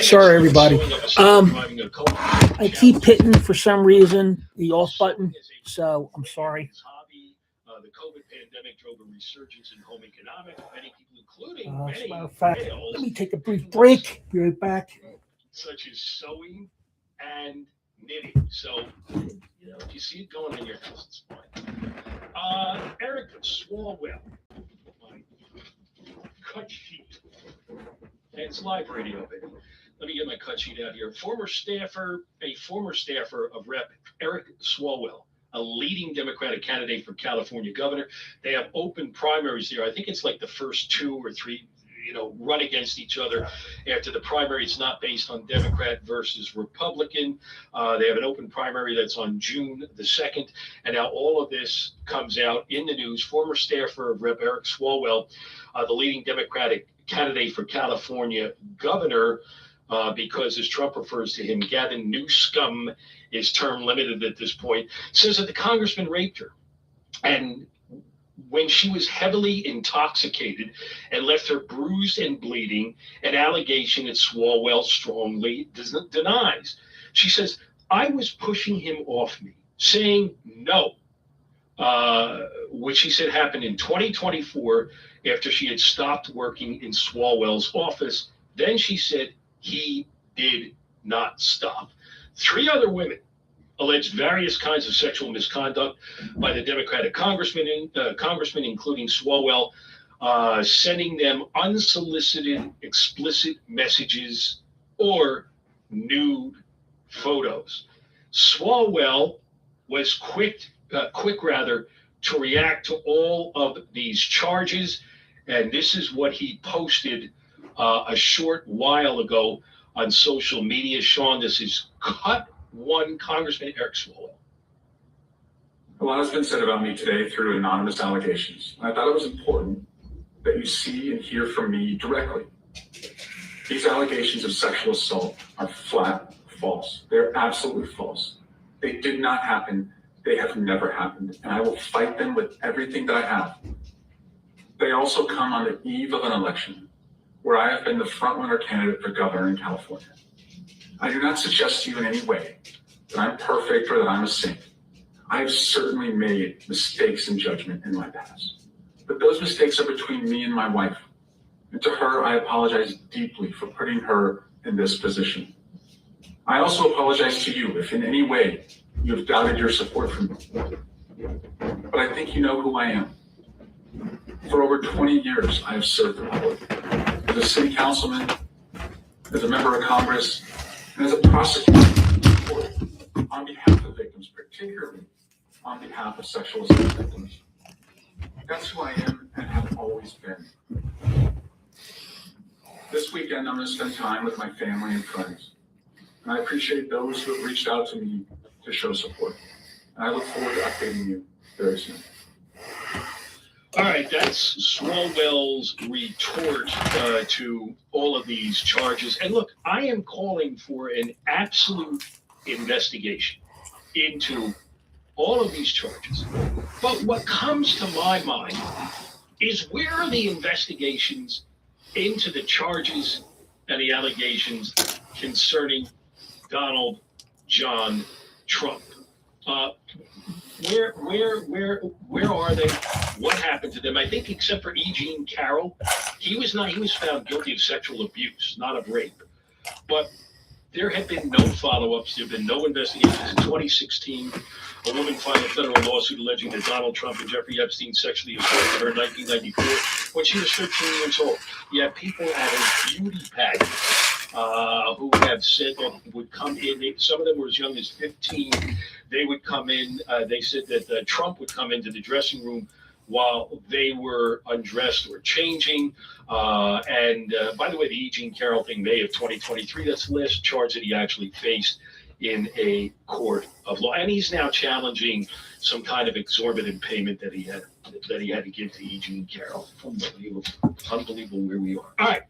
Sorry, everybody. I keep hitting for some reason the off button, so I'm sorry. The COVID pandemic drove a resurgence in home economics. Many people, including As a matter many of fact, males, let me take a brief break. Be right back. such as sewing and knitting. So, if you see it going in your house, it's fine. Eric Swalwell, my cut sheet. And it's live radio, baby. Let me get my cut sheet out here. A former staffer of Rep. Eric Swalwell, a leading Democratic candidate for California governor. They have open primaries there. I think it's like the first 2 or 3, run against each other after the primary. It's not based on Democrat versus Republican. They have an open primary that's on June the 2nd. And now all of this comes out in the news. Former staffer of Rep. Eric Swalwell, the leading Democratic candidate for California governor, because as Trump refers to him, Gavin Newsom is term limited at this point, says that the congressman raped her. And when she was heavily intoxicated and left her bruised and bleeding, an allegation that Swalwell strongly denies. She says, I was pushing him off me, saying no, which she said happened in 2024 after she had stopped working in Swalwell's office. Then she said he did not stop. 3 other women alleged various kinds of sexual misconduct by the Democratic congressman, including Swalwell, sending them unsolicited, explicit messages or nude photos. Swalwell was quick to react to all of these charges, and this is what he posted a short while ago on social media. Sean, this is Cut One, Congressman Eric Swalwell. A lot has been said about me today through anonymous allegations. I thought it was important that you see and hear from me directly. These allegations of sexual assault are flat false. They're absolutely false. They did not happen. They have never happened. And I will fight them with everything that I have. They also come on the eve of an election where I have been the frontrunner candidate for governor in California. I do not suggest to you in any way that I'm perfect or that I'm a saint. I have certainly made mistakes in judgment in my past, but those mistakes are between me and my wife. And to her, I apologize deeply for putting her in this position. I also apologize to you if in any way you have doubted your support for me. But I think you know who I am. For over 20 years, I have served the public as a city councilman, as a member of Congress, and as a prosecutor on behalf of victims, particularly on behalf of sexual assault victims. That's who I am and have always been. This weekend, I'm going to spend time with my family and friends. And I appreciate those who have reached out to me to show support. And I look forward to updating you very soon. All right, that's Swalwell's retort to all of these charges. And look, I am calling for an absolute investigation into all of these charges. But what comes to my mind is, where are the investigations into the charges and the allegations concerning Donald John Trump? Where are they? What happened to them? I think, except for E. Jean Carroll, he was found guilty of sexual abuse, not of rape. But there have been no follow-ups. There have been no investigations. In 2016, a woman filed a federal lawsuit alleging that Donald Trump and Jeffrey Epstein sexually assaulted her in 1994 when she was 13 years old. You have people at a beauty pageant who have said that would come in. Some of them were as young as 15. They would come in. They said that Trump would come into the dressing room while they were undressed or changing. And by the way, the E. Jean Carroll thing, May of 2023, that's the last charge that he actually faced in a court of law. And he's now challenging some kind of exorbitant payment that he had to give to E. Jean Carroll. Unbelievable where we are. All right.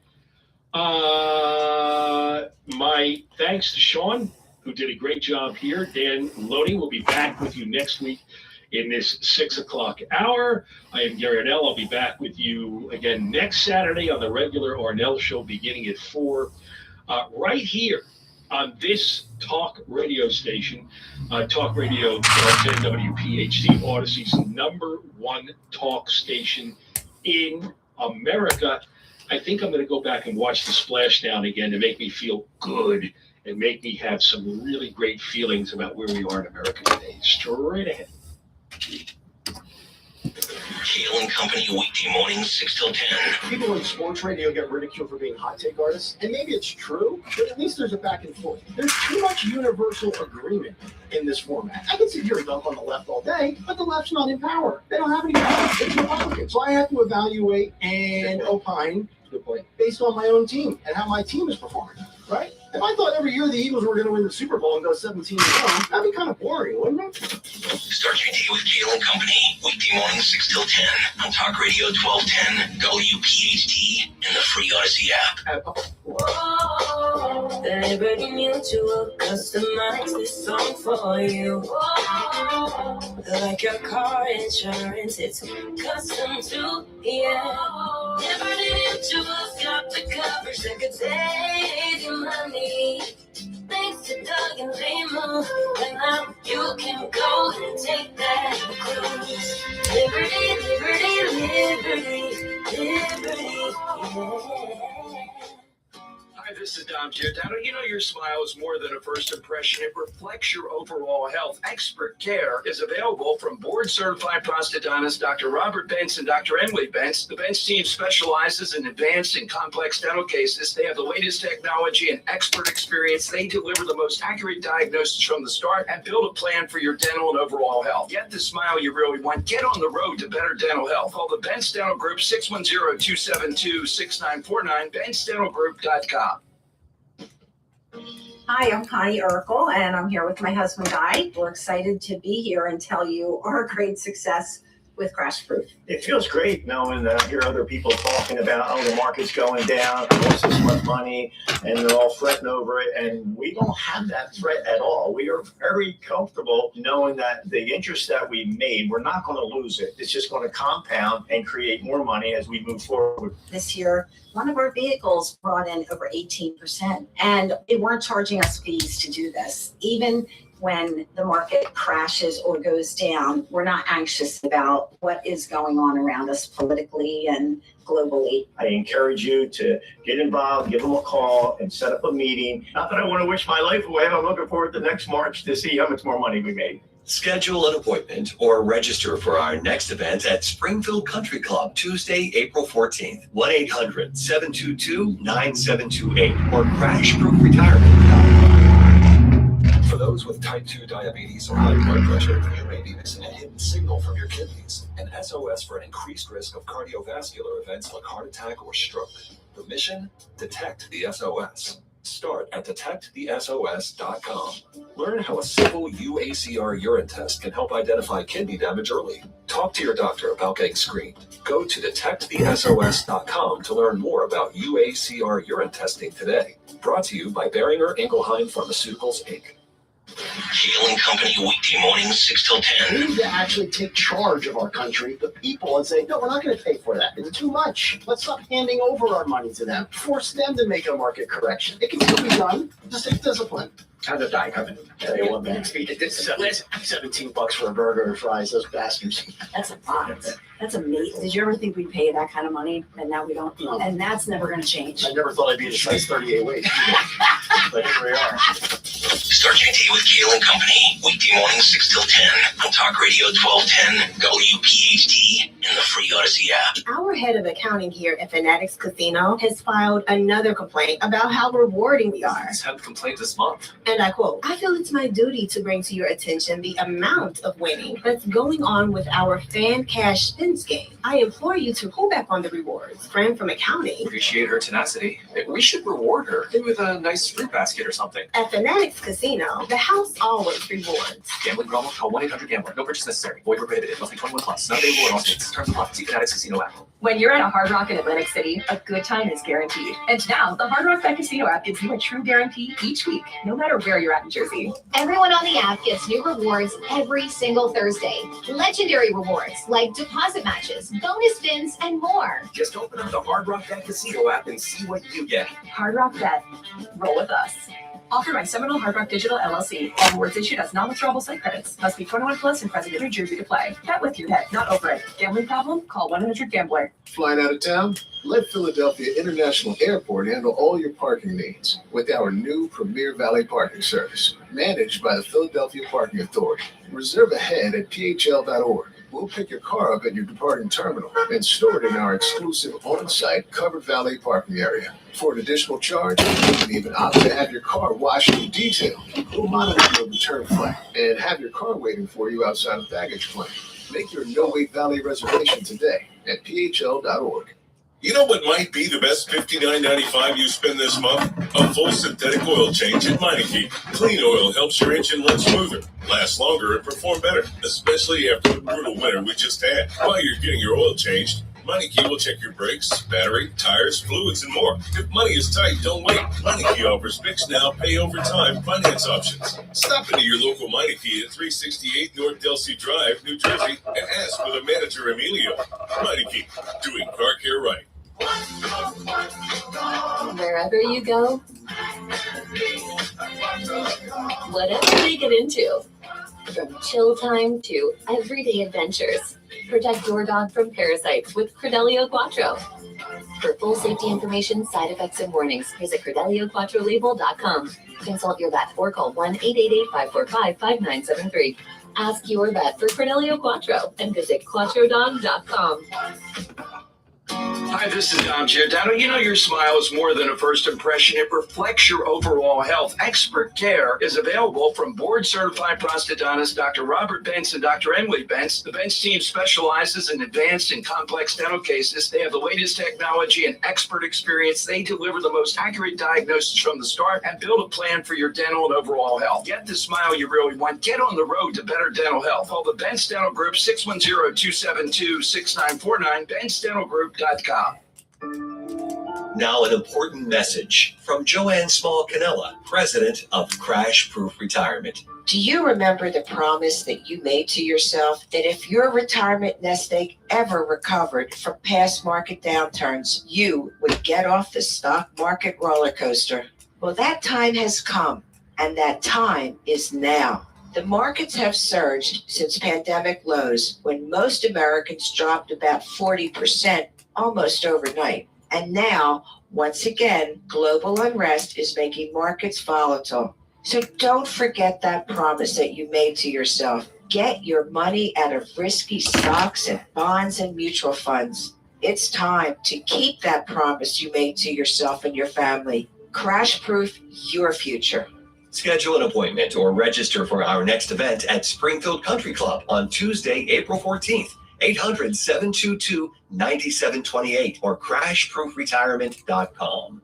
My thanks to Sean, who did a great job here. Dan Loney will be back with you next week in this 6 o'clock hour. I am Gary Arnell. I'll be back with you again next Saturday on the regular Arnell Show beginning at 4, right here on this talk radio station, Talk Radio 1210 WPHT, Odyssey's #1 talk station in America. I think I'm going to go back and watch the Splashdown again to make me feel good and make me have some really great feelings about where we are in America today. Straight ahead. Kale and Company, weekday mornings, 6 till 10. People in sports radio get ridiculed for being hot take artists, and maybe it's true, but at least there's a back and forth. There's too much universal agreement in this format. I can sit here and dump on the left all day, but the left's not in power. They don't have any power. It's Republican. So I have to evaluate and opine based on my own team and how my team is performing, right? If I thought every year the Eagles were going to win the Super Bowl and go 17-0, that'd be kind of boring, wouldn't it? Start your day with Kale and Company, weekday mornings, 6 till 10 on Talk Radio 1210, WPHT, and the free Odyssey app. Whoa, Liberty Mutual customized this song for you. Whoa, like your car insurance, it's custom to, yeah. Liberty Mutual's got the coverage that could save you money. Thanks to Doug and Lima, and now you can go and take that cruise. Liberty, yeah. Hi, this is Dom Giordano. You know your smile is more than a first impression. It reflects your overall health. Expert care is available from board-certified prosthodontist Dr. Robert Bentz and Dr. Emily Bentz. The Bentz team specializes in advanced and complex dental cases. They have the latest technology and expert experience. They deliver the most accurate diagnosis from the start and build a plan for your dental and overall health. Get the smile you really want. Get on the road to better dental health. Call the Bentz Dental Group, 610-272-6949, BentzDentalGroup.com. Hi, I'm Connie Urkel, and I'm here with my husband, Guy. We're excited to be here and tell you our great success with Crash Proof. It feels great knowing that I hear other people talking about, oh, the market's going down, I lost this much money, and they're all fretting over it. And we don't have that threat at all. We are very comfortable knowing that the interest that we made, we're not going to lose it. It's just going to compound and create more money as we move forward. This year, one of our vehicles brought in over 18%, and they weren't charging us fees to do this. Even when the market crashes or goes down, we're not anxious about what is going on around us politically and globally. I encourage you to get involved, give them a call, and set up a meeting. Not that I want to wish my life away. I'm looking forward to next March to see how much more money we made. Schedule an appointment or register for our next event at Springfield Country Club, Tuesday, April 14th, 1-800-722-9728 or crashproofretirement.com. For those with type 2 diabetes or high blood pressure, you may be missing a hidden signal from your kidneys, an SOS for an increased risk of cardiovascular events like heart attack or stroke. The mission? Detect the SOS. Start at detectthesos.com. Learn how a simple UACR urine test can help identify kidney damage early. Talk to your doctor about getting screened. Go to detectthesos.com to learn more about UACR urine testing today. Brought to you by Boehringer Ingelheim Pharmaceuticals, Inc. Kale and Company, weekday mornings, 6 till 10. We need to actually take charge of our country, the people, and say, no, we're not going to pay for that. It's too much. Let's stop handing over our money to them. Force them to make a market correction. It can still be done. Just take discipline. How did I come in? They want me to speak at this $17 for a burger and fries, those bastards. That's a lot. That's amazing. Did you ever think we'd pay that kind of money? And now we don't. No. And that's never going to change. I never thought I'd be in a size 38 weight. But here we are. Start your day with Kale and Company, weekday mornings, 6 till 10 on Talk Radio 1210, WPHT, and the free Odyssey app. Our head of accounting here at Fanatics Casino has filed another complaint about how rewarding we are. 10th complaint this month. And I quote, I feel it's my duty to bring to your attention the amount of winning that's going on with our fan cash spins game. I implore you to pull back on the rewards. Friend from accounting. Appreciate her tenacity. We should reward her. Maybe with a nice fruit basket or something. At Fanatics Casino, the house always rewards. Gambling problem? Call 1-800-GAMBLER. No purchase necessary. Void where prohibited. Must be 21 plus. Not available in all states. Terms terms apply. See Fanatics Casino app. When you're at a Hard Rock in Atlantic City, a good time is guaranteed. And now, the Hard Rock Bet Casino app gives you a true guarantee each week, no matter where you're at in Jersey. Everyone on the app gets new rewards every single Thursday. Legendary rewards like deposit matches, bonus spins, and more. Just open up the Hard Rock Bet Casino app and see what you get. Hard Rock Bet. Roll with us. Offered by Seminole Hard Rock Digital LLC. All rewards issued as non-withdrawable site credits. Must be 21 plus and present in New Jersey to play. Bet with your bet, not over it. Gambling problem? Call 1-800-GAMBLER. Flying out of town? Let Philadelphia International Airport handle all your parking needs with our new Premier Valley parking service, managed by the Philadelphia Parking Authority. Reserve ahead at phl.org. We'll pick your car up at your departing terminal and store it in our exclusive on-site covered valet parking area. For an additional charge, you can even opt to have your car washed and detailed. We'll monitor your return flight and have your car waiting for you outside of baggage claim. Make your no-wait valet reservation today at phl.org. You know what might be the best $59.95 you spend this month? A full synthetic oil change at Meineke. Clean oil helps your engine run smoother, last longer, and perform better, especially after the brutal winter we just had. While you're getting your oil changed, Meineke will check your brakes, battery, tires, fluids, and more. If money is tight, don't wait. Meineke offers fix now, pay over time finance options. Stop into your local Meineke at 368 North Delsey Drive, New Jersey, and ask for the manager, Emilio. Meineke, doing car care right. Wherever you go, whatever they get into, from chill time to everyday adventures, protect your dog from parasites with Credelio Quattro. For full safety information, side effects, and warnings, visit CredeliaQuattroLabel.com. Consult your vet or call 1-888-545-5973. Ask your vet for Credelio Quattro and visit QuattroDog.com. Hi, this is Dom Giordano. You know your smile is more than a first impression. It reflects your overall health. Expert care is available from board-certified prosthodontists Dr. Robert Bentz and Dr. Emily Bentz. The Bentz team specializes in advanced and complex dental cases. They have the latest technology and expert experience. They deliver the most accurate diagnosis from the start and build a plan for your dental and overall health. Get the smile you really want. Get on the road to better dental health. Call the Bentz Dental Group, 610-272-6949, BentzDentalGroup.com. Now an important message from Joanne Small-Canella, president of Crash Proof Retirement. Do you remember the promise that you made to yourself that if your retirement nest egg ever recovered from past market downturns, you would get off the stock market roller coaster? Well, that time has come, and that time is now. The markets have surged since pandemic lows, when most Americans dropped about 40% almost overnight. And now, once again, global unrest is making markets volatile. So don't forget that promise that you made to yourself. Get your money out of risky stocks and bonds and mutual funds. It's time to keep that promise you made to yourself and your family. Crash proof your future. Schedule an appointment or register for our next event at Springfield Country Club on Tuesday, April 14th. 800-722-9728 or crashproofretirement.com.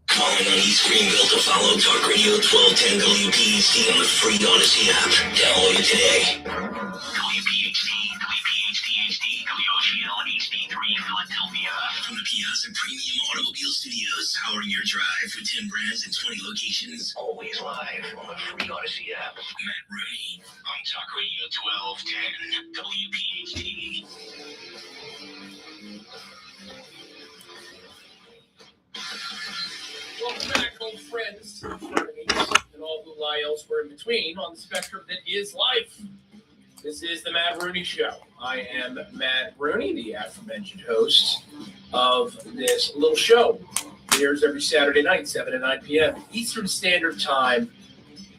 Calling on East Greenville to follow Talk Radio 1210 WPHT on the free Odyssey app. Download it today. WPHT, WPHT-HD, WOGL, HD3, Philadelphia. From the Piazza Premium Automobile Studios, powering your drive with 10 brands and 20 locations. Always live on the free Odyssey app. Matt Rooney on Talk Radio 1210 WPHT. Welcome back, old friends, and all who lie elsewhere in between on the spectrum that is life. This is the Matt Rooney Show. I am Matt Rooney, the aforementioned host of this little show. It airs every Saturday night, 7 to 9 p.m. Eastern Standard Time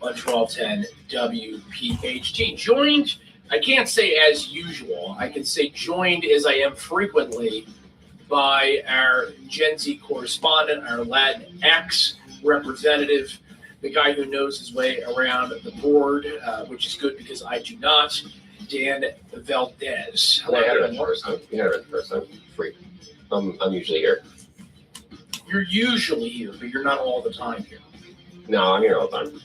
on 1210 WPHT. Joined, I can't say as usual, I can say joined as I am frequently by our Gen Z correspondent, our Latinx representative, the guy who knows his way around the board, which is good because I do not, Dan Valdez. I had it the first time. You had it the first time. Free. I'm usually here. You're usually here, but you're not all the time here. No, I'm here all the time.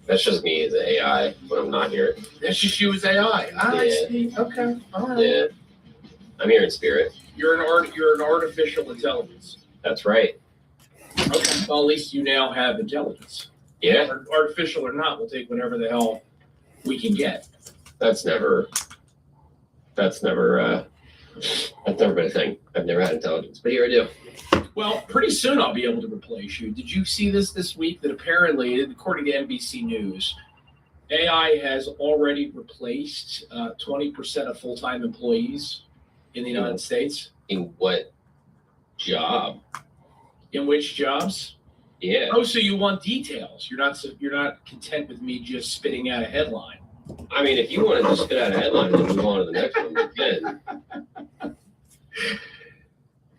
That's just me as AI when I'm not here. That's just you as AI. I see. Okay. All right. Yeah. I'm here in spirit. You're an artificial intelligence. That's right. Okay. Well, at least you now have intelligence. Yeah. Artificial or not, we'll take whatever the hell we can get. That's never been a thing. I've never had intelligence, but here I do. Well, pretty soon I'll be able to replace you. Did you see this week that apparently, according to NBC News, AI has already replaced 20% of full-time employees in the United States? In what job? In which jobs? Yeah. Oh, so you want details? You're not content with me just spitting out a headline? I mean, if you want to just spit out a headline and move on to the next one, you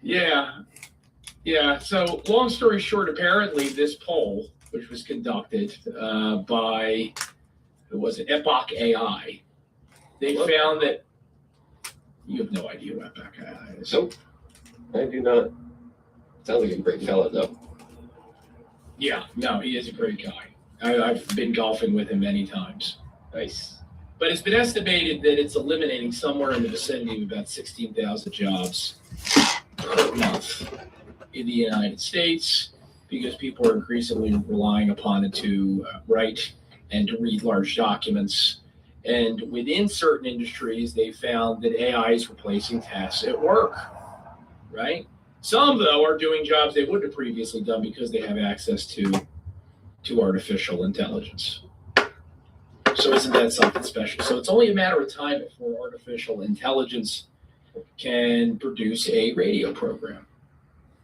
can. Yeah. So, long story short, apparently this poll, which was conducted by, who was it, Epoch AI, they found that you have no idea what Epoch AI is. Nope. I do not. Sounds like a great fella, though. Yeah, no, he is a great guy. I've been golfing with him many times. Nice. But it's been estimated that it's eliminating somewhere in the vicinity of about 16,000 jobs per month in the United States because people are increasingly relying upon it to write and to read large documents. And within certain industries, they found that AI is replacing tasks at work, right? Some, though, are doing jobs they wouldn't have previously done because they have access to artificial intelligence. So isn't that something special? So it's only a matter of time before artificial intelligence can produce a radio program.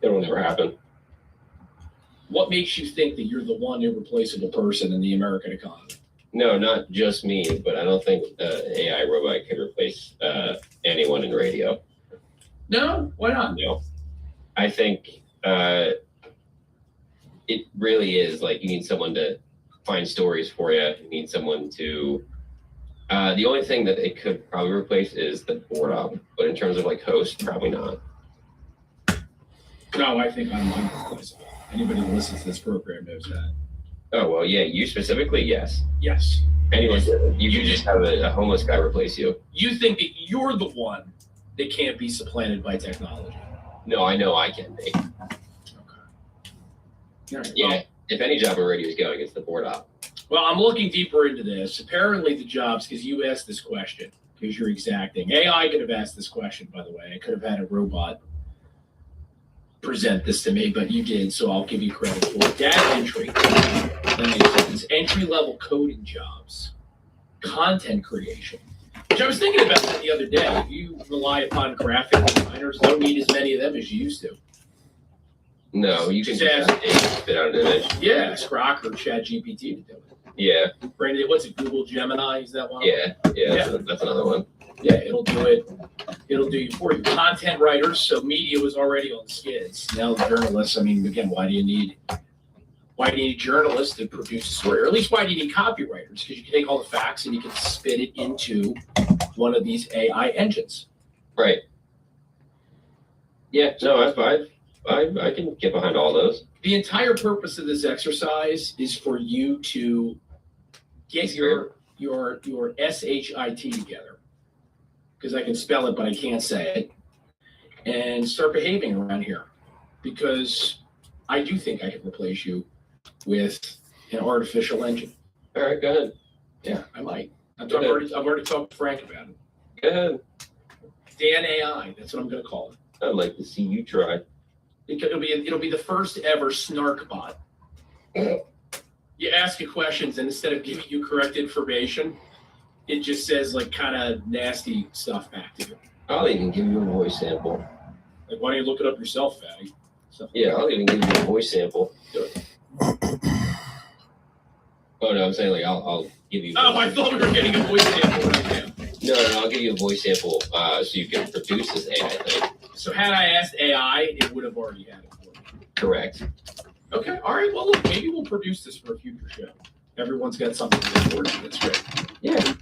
It will never happen. What makes you think that you're the one irreplaceable person in the American economy? No, not just me, but I don't think an AI robot can replace anyone in radio. No? Why not? No. I think it really is like you need someone to find stories for you. You need someone to. The only thing that it could probably replace is the board op, but in terms of like host, probably not. No, I think I'm irreplaceable. Anybody who listens to this program knows that. Oh well, yeah, you specifically, yes. Yes. Anyone, you could just have a homeless guy replace you. You think that you're the one that can't be supplanted by technology? No, I know I can be. All right, Yeah, well, if any job in radio is going, it's the board op. Well, I'm looking deeper into this. Apparently, the jobs, because you asked this question, because you're exacting. AI could have asked this question, by the way. I could have had a robot present this to me, but you did, so I'll give you credit for it. Data entry. That makes sense. Entry-level coding jobs. Content creation. Which I was thinking about that the other day. If you rely upon graphic designers, don't need as many of them as you used to. No, you can Just just spit out an image. Yeah, Grok or ChatGPT to do it. Yeah, Brandon, what's it? Google Gemini? Is that one? yeah. That's another one. Yeah, it'll do it. It'll do you for you. Content writers, so media was already on the skids. Now the journalists, I mean, again, why do you need journalists to produce a story? Or at least why do you need copywriters? Because you can take all the facts and you can spit it into one of these AI engines. Right. Yeah, no, that's fine. I can get behind all those. The entire purpose of this exercise is for you to get your SHIT together, because I can spell it, but I can't say it, and start behaving around here, because I do think I can replace you with an artificial engine. All right, go ahead. Yeah, I might. I've already talked to Frank about it. Go ahead. Dan AI, that's what I'm going to call it. I'd like to see you try. It'll be the first ever snark bot. You ask it questions, and instead of giving you correct information, it just says like kind of nasty stuff back to you. I'll even give you a voice sample. Like, why don't you look it up yourself, Fatty? Yeah, I'll even give you a voice sample. Do it. Oh no, I'm saying like I'll give you. Oh, I thought we were getting a voice sample right now. No, I'll give you a voice sample so you can produce this AI thing. So had I asked AI, it would have already had it for me. Correct. Okay, all right. Well, look, maybe we'll produce this for a future show. Everyone's got something to look forward to. That's great. Yeah.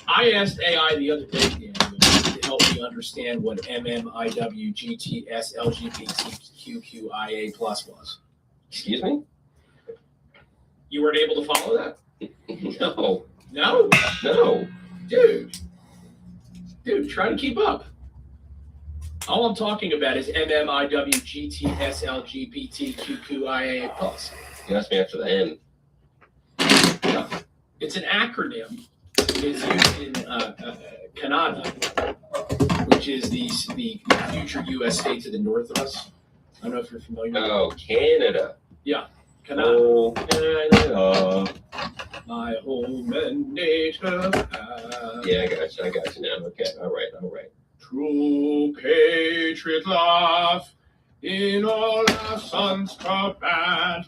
I asked AI the other day, Daniel, to help me understand what MMIWGTS plus was. Excuse me? You weren't able to follow that? No. No? No. Dude, try to keep up. All I'm talking about is MMIWGTSLGBTQIA+. You asked me after the N. Yeah. It's an acronym. It's used in Canada, which is the future U.S. state to the north of us. I don't know if you're familiar. Oh, Canada. Yeah, Canada. Oh, Canada. My home and native. Yeah, I got you now. Okay, all right. True patriot love in all our sons' command.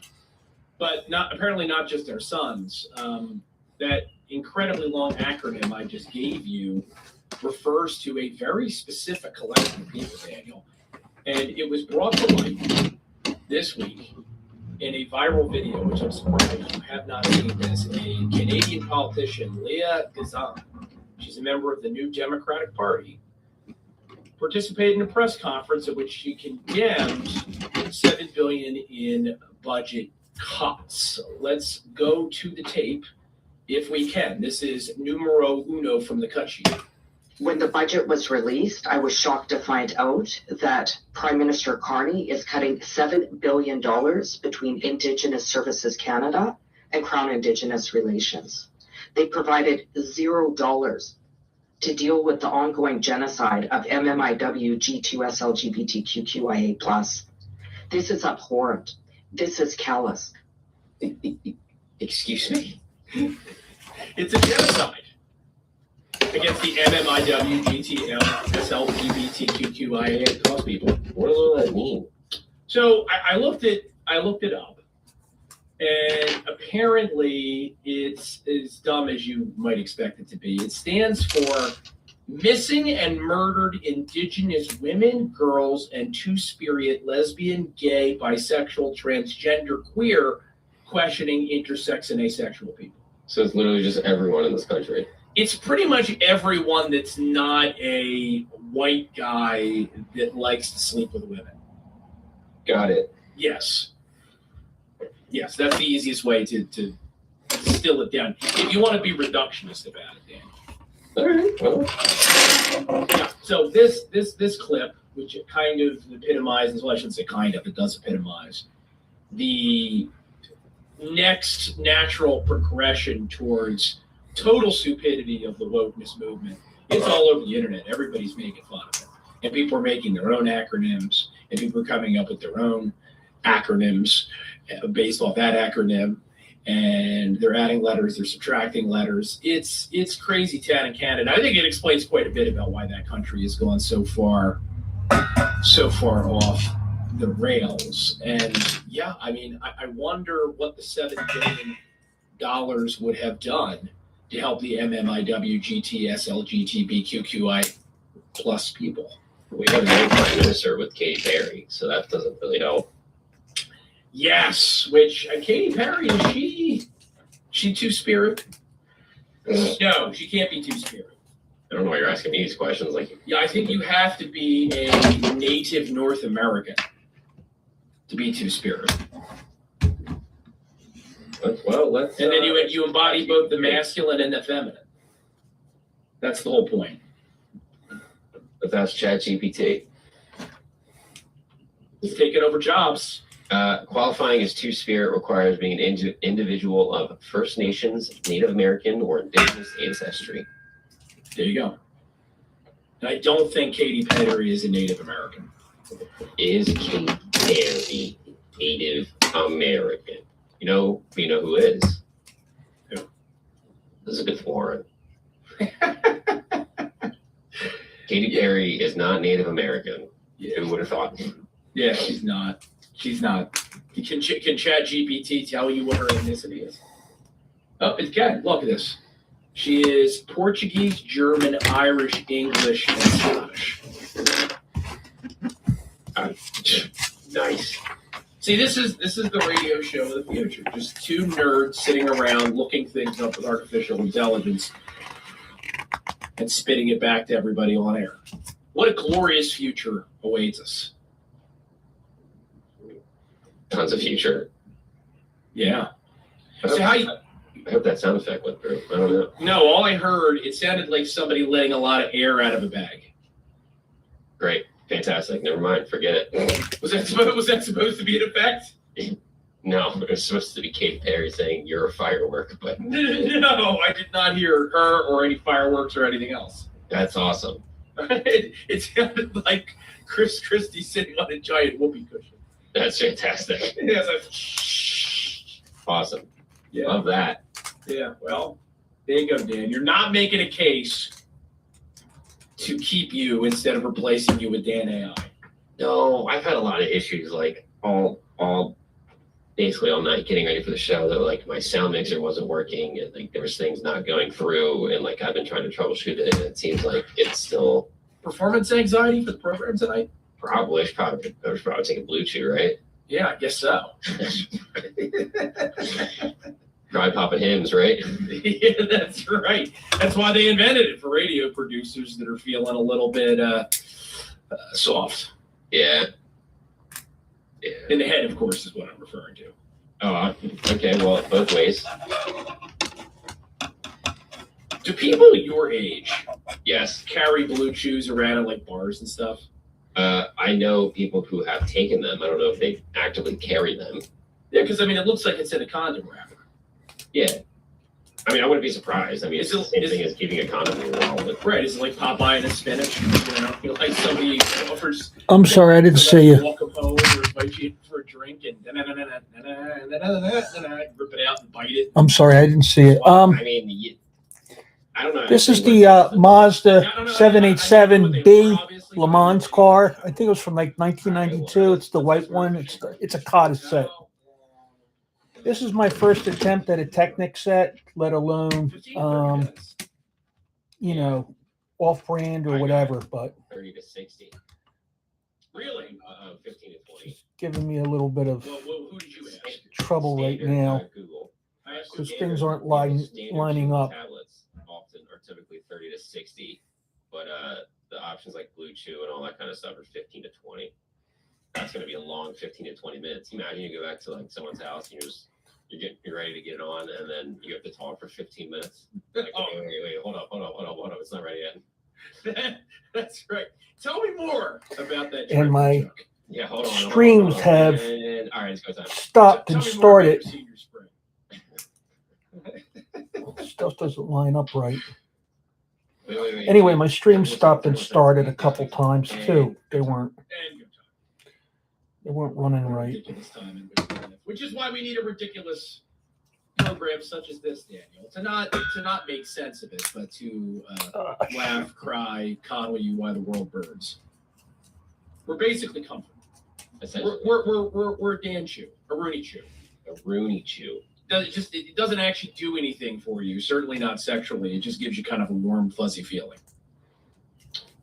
But apparently not just our sons. That incredibly long acronym I just gave you refers to a very specific collection of people, Daniel. And it was brought to light this week in a viral video, which I'm surprised you have not seen this. A Canadian politician, Leah Gazan, she's a member of the New Democratic Party, participated in a press conference at which she condemned $7 billion in budget cuts. Let's go to the tape if we can. This is numero uno from the cut sheet. When the budget was released, I was shocked to find out that Prime Minister Carney is cutting $7 billion between Indigenous Services Canada and Crown Indigenous Relations. They provided $0 to deal with the ongoing genocide of MMIWG2SLGBTQIA+. This is abhorrent. This is callous. Excuse me? It's a genocide against the MMIWGTSLGBTQIA+ people. What does all that mean? So I looked it up, and apparently it's as dumb as you might expect it to be. It stands for Missing and Murdered Indigenous Women, Girls, and Two-Spirit Lesbian, Gay, Bisexual, Transgender, Queer, Questioning, Intersex, and Asexual People. So it's literally just everyone in this country. It's pretty much everyone that's not a white guy that likes to sleep with women. Got it. Yes, that's the easiest way to distill it down. If you want to be reductionist about it, Dan. All right. Well. Yeah. So this clip, which it kind of epitomizes, well, I shouldn't say kind of, it does epitomize the next natural progression towards total stupidity of the wokeness movement. It's all over the internet. Everybody's making fun of it. And people are making their own acronyms, and people are coming up with their own acronyms based off that acronym. And they're adding letters, they're subtracting letters. It's crazy town in Canada. I think it explains quite a bit about why that country has gone so far off the rails. And yeah, I mean, I wonder what the $7 billion would have done to help the MMIWGTSLGBTQI+ people. We have no prime minister with Katy Perry, so that doesn't really help. Yes, which Katy Perry, is she Two-Spirit? No, she can't be Two-Spirit. I don't know why you're asking me these questions. Yeah, I think you have to be a native North American to be Two-Spirit. Let's. And then you embody both the masculine and the feminine. That's the whole point. But that's ChatGPT. It's taking over jobs. Qualifying as Two-Spirit requires being an individual of First Nations, Native American, or Indigenous ancestry. There you go. And I don't think Katy Perry is a Native American. Is Katy Perry Native American? You know who is? Who? Elizabeth Warren. Katy Perry is not Native American. Yeah. Who would have thought? Yeah, she's not. Can ChatGPT tell you what her ethnicity is? Oh, it can. Look at this. She is Portuguese, German, Irish, English, and Scottish. Nice. See, this is the radio show of the future. Just two nerds sitting around looking things up with artificial intelligence and spitting it back to everybody on air. What a glorious future awaits us. Tons of future. Yeah. So how I hope that sound effect went through. I don't know. No, all I heard, it sounded like somebody letting a lot of air out of a bag. Great. Fantastic. Never mind. Forget it. Was that supposed to be an effect? No, it was supposed to be Katy Perry saying you're a firework, but No, I did not hear her or any fireworks or anything else. that's awesome. It sounded like Chris Christie sitting on a giant whoopee cushion. That's fantastic. Yes, Awesome. Yeah. Love that. Yeah, well, there you go, Dan. You're not making a case to keep you instead of replacing you with Dan AI. No, I've had a lot of issues, like basically all night getting ready for the show that like my sound mixer wasn't working and like there was things not going through and like I've been trying to troubleshoot it and it seems like it's still Performance anxiety for the program tonight? I should probably take a Blue Chew, right? Yeah, I guess so. Try popping hymns, right? Yeah, that's right. That's why they invented it for radio producers that are feeling a little bit soft. Yeah. In the head, of course, is what I'm referring to. Oh, okay. Well, both ways. Do people your age, yes, carry Blue Chews around at like bars and stuff? I know people who have taken them. I don't know if they actively carry them. Yeah, because I mean, it looks like it's in a condom wrapper. Yeah. I mean, I wouldn't be surprised. I mean, it's the same thing as keeping a condom in your wallet. Right, it's like Popeye and a spinach. You know, like somebody offers. I'm sorry, I didn't see you. Walk up home or invite you for a drink and rip it out and bite it. I'm sorry, I didn't see it. I mean, I don't know. This is the Mazda 787B Le Mans car. I think it was from like 1992. It's the white one. It's a Cada set. This is my first attempt at a Technic set, let alone, off-brand or whatever. But 30 to 60. Really? 15 to 20. Giving me a little bit of Who did you ask? trouble right now because things aren't lining up. Tablets often are typically 30 to 60, but the options like Blue Chew and all that kind of stuff are 15 to 20. That's going to be a long 15 to 20 minutes. Imagine you go back to like someone's house and you're ready to get on, and then you have to talk for 15 minutes. Like, wait, hold up, it's not ready yet. That's right. Tell me more about that. And my Yeah, hold on. streams have all right, it's go time. stopped and Tell me more about started. your senior spring. Stuff doesn't line up right. Wait. Anyway, my stream stopped and started a couple times too. They weren't running right. Ridiculous time in between, which is why we need a ridiculous program such as this, Daniel, to not make sense of it, but to laugh, cry, coddle you while the world burns. We're basically comfort. We're a Dan Chew, a Rooney Chew. A Rooney Chew. It doesn't actually do anything for you, certainly not sexually. It just gives you kind of a warm, fuzzy feeling.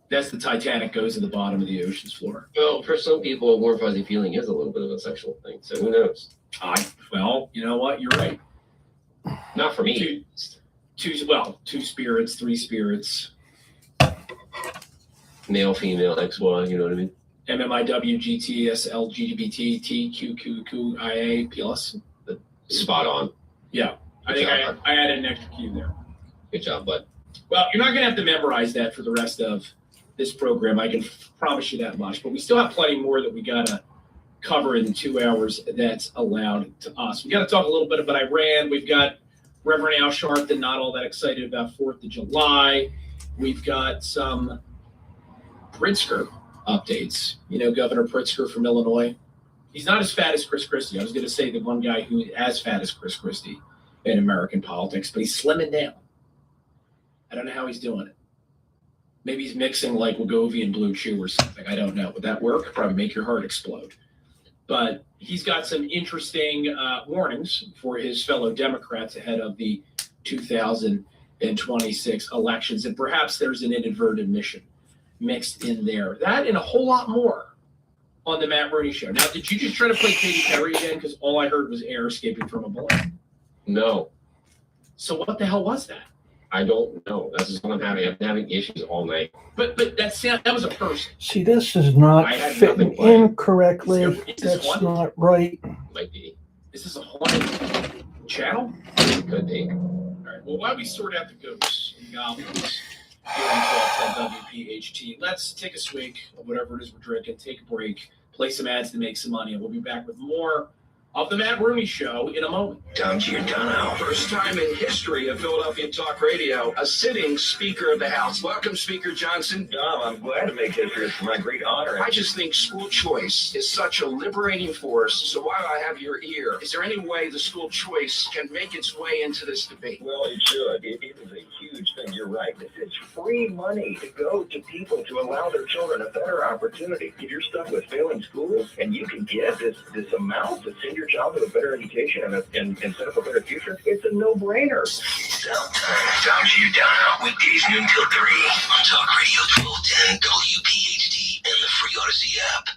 That's the Titanic goes to the bottom of the ocean's floor. Well, for some people, a warm, fuzzy feeling is a little bit of a sexual thing, so who knows? Well, you know what? You're right. Not for me. Two spirits, three spirits. Male, female, XY, you know what I mean? MMIW, GT, SL, LGBT, T, Q, Q, Q, IA, plus. Spot on. Yeah. I think I added an extra Q there. Good job, bud. Well, you're not going to have to memorize that for the rest of this program. I can promise you that much. But we still have plenty more that we got to cover in the 2 hours that's allowed to us. We got to talk a little bit about Iran. We've got Reverend Al Sharpton, not all that excited about 4th of July. We've got some Pritzker updates. You know, Governor Pritzker from Illinois. He's not as fat as Chris Christie. I was going to say the one guy who is as fat as Chris Christie in American politics, but he's slimming down. I don't know how he's doing it. Maybe he's mixing like Wegovy and Blue Chew or something. I don't know. Would that work? Probably make your heart explode. But he's got some interesting warnings for his fellow Democrats ahead of the 2026 elections. And perhaps there's an inadvertent mission mixed in there. That and a whole lot more on the Matt Rooney Show. Now, did you just try to play Katy Perry again? Because all I heard was air escaping from a balloon. No. So what the hell was that? I don't know. That's just what I'm having. I'm having issues all night. But that was a person. See, this is not fitting in correctly. That's not right. Might be. Is this a haunted? channel? It could be. All right. Well, while we sort out the ghosts and goblins here on 1210 WPHT, let's take a swig of whatever it is we're drinking, take a break, play some ads to make some money, and we'll be back with more of the Matt Rooney Show in a moment. Dom Giordano, first time in history of Philadelphia Talk Radio, a sitting Speaker of the House. Welcome, Speaker Johnson. Dom, I'm glad to make history. It's my great honor. I just think school choice is such a liberating force. So while I have your ear, is there any way the school choice can make its way into this debate? Well, it should. It is a huge thing. You're right. It's free money to go to people to allow their children a better opportunity. If you're stuck with failing schools and you can get this amount to send your child to a better education and set up a better future, it's a no-brainer. Sometimes Dom Giordano, weekdays noon till 3 on Talk Radio 1210 WPHT and the free Odyssey app.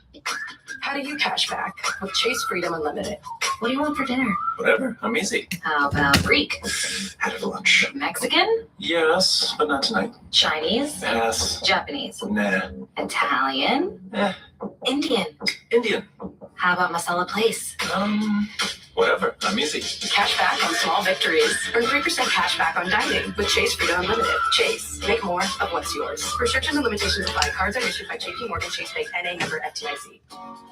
How do you cash back with Chase Freedom Unlimited? What do you want for dinner? Whatever. I'm easy. How about Greek? Had it for lunch. Mexican? Yes, but not tonight. Chinese? Pass. Japanese? Nah. Italian? Indian? Indian. How about Masala Place? Whatever. I'm easy. Cash back on small victories. Earn 3% cash back on dining with Chase Freedom Unlimited. Chase, make more of what's yours. Restrictions and limitations apply. Cards are issued by JP Morgan Chase Bank, NA member FDIC.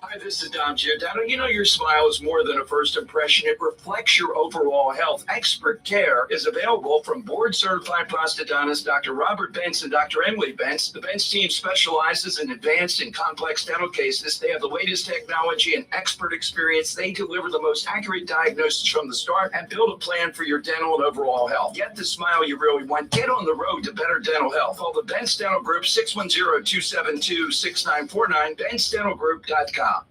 Hi, this is Dom Giordano. You know your smile is more than a first impression. It reflects your overall health. Expert care is available from board-certified prosthodontist Dr. Robert Bentz and Dr. Emily Bentz. The Bentz team specializes in advanced and complex dental cases. They have the latest technology and expert experience. They deliver the most accurate diagnosis from the start and build a plan for your dental and overall health. Get the smile you really want. Get on the road to better dental health. Call the Bentz Dental Group 610-272-6949, BentzDentalGroup.com.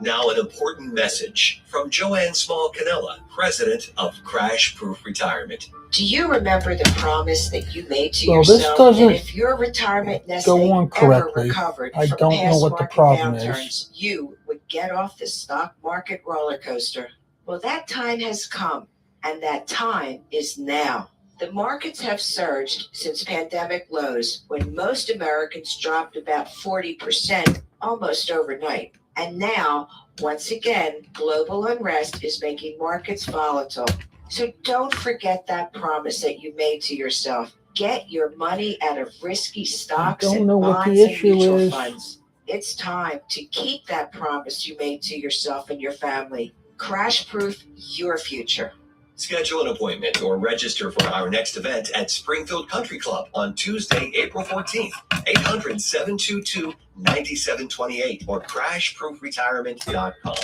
Now an important message from Joanne Small-Canella, president of Crash Proof Retirement. Do you remember the promise that you made to Well, this yourself doesn't that if your retirement nest go egg on ever correctly. recovered I from don't know past what the market problem is. downturns, you would get off the stock market roller coaster? Well, that time has come, and that time is now. The markets have surged since pandemic lows when most Americans dropped about 40% almost overnight. And now, once again, global unrest is making markets volatile. So don't forget that promise that you made to yourself. Get your money out of risky stocks I don't and know what bonds the and issue mutual is. funds. It's time to keep that promise you made to yourself and your family. Crash proof your future. Schedule an appointment or register for our next event at Springfield Country Club on Tuesday, April 14th, 800-722-9728 or crashproofretirement.com.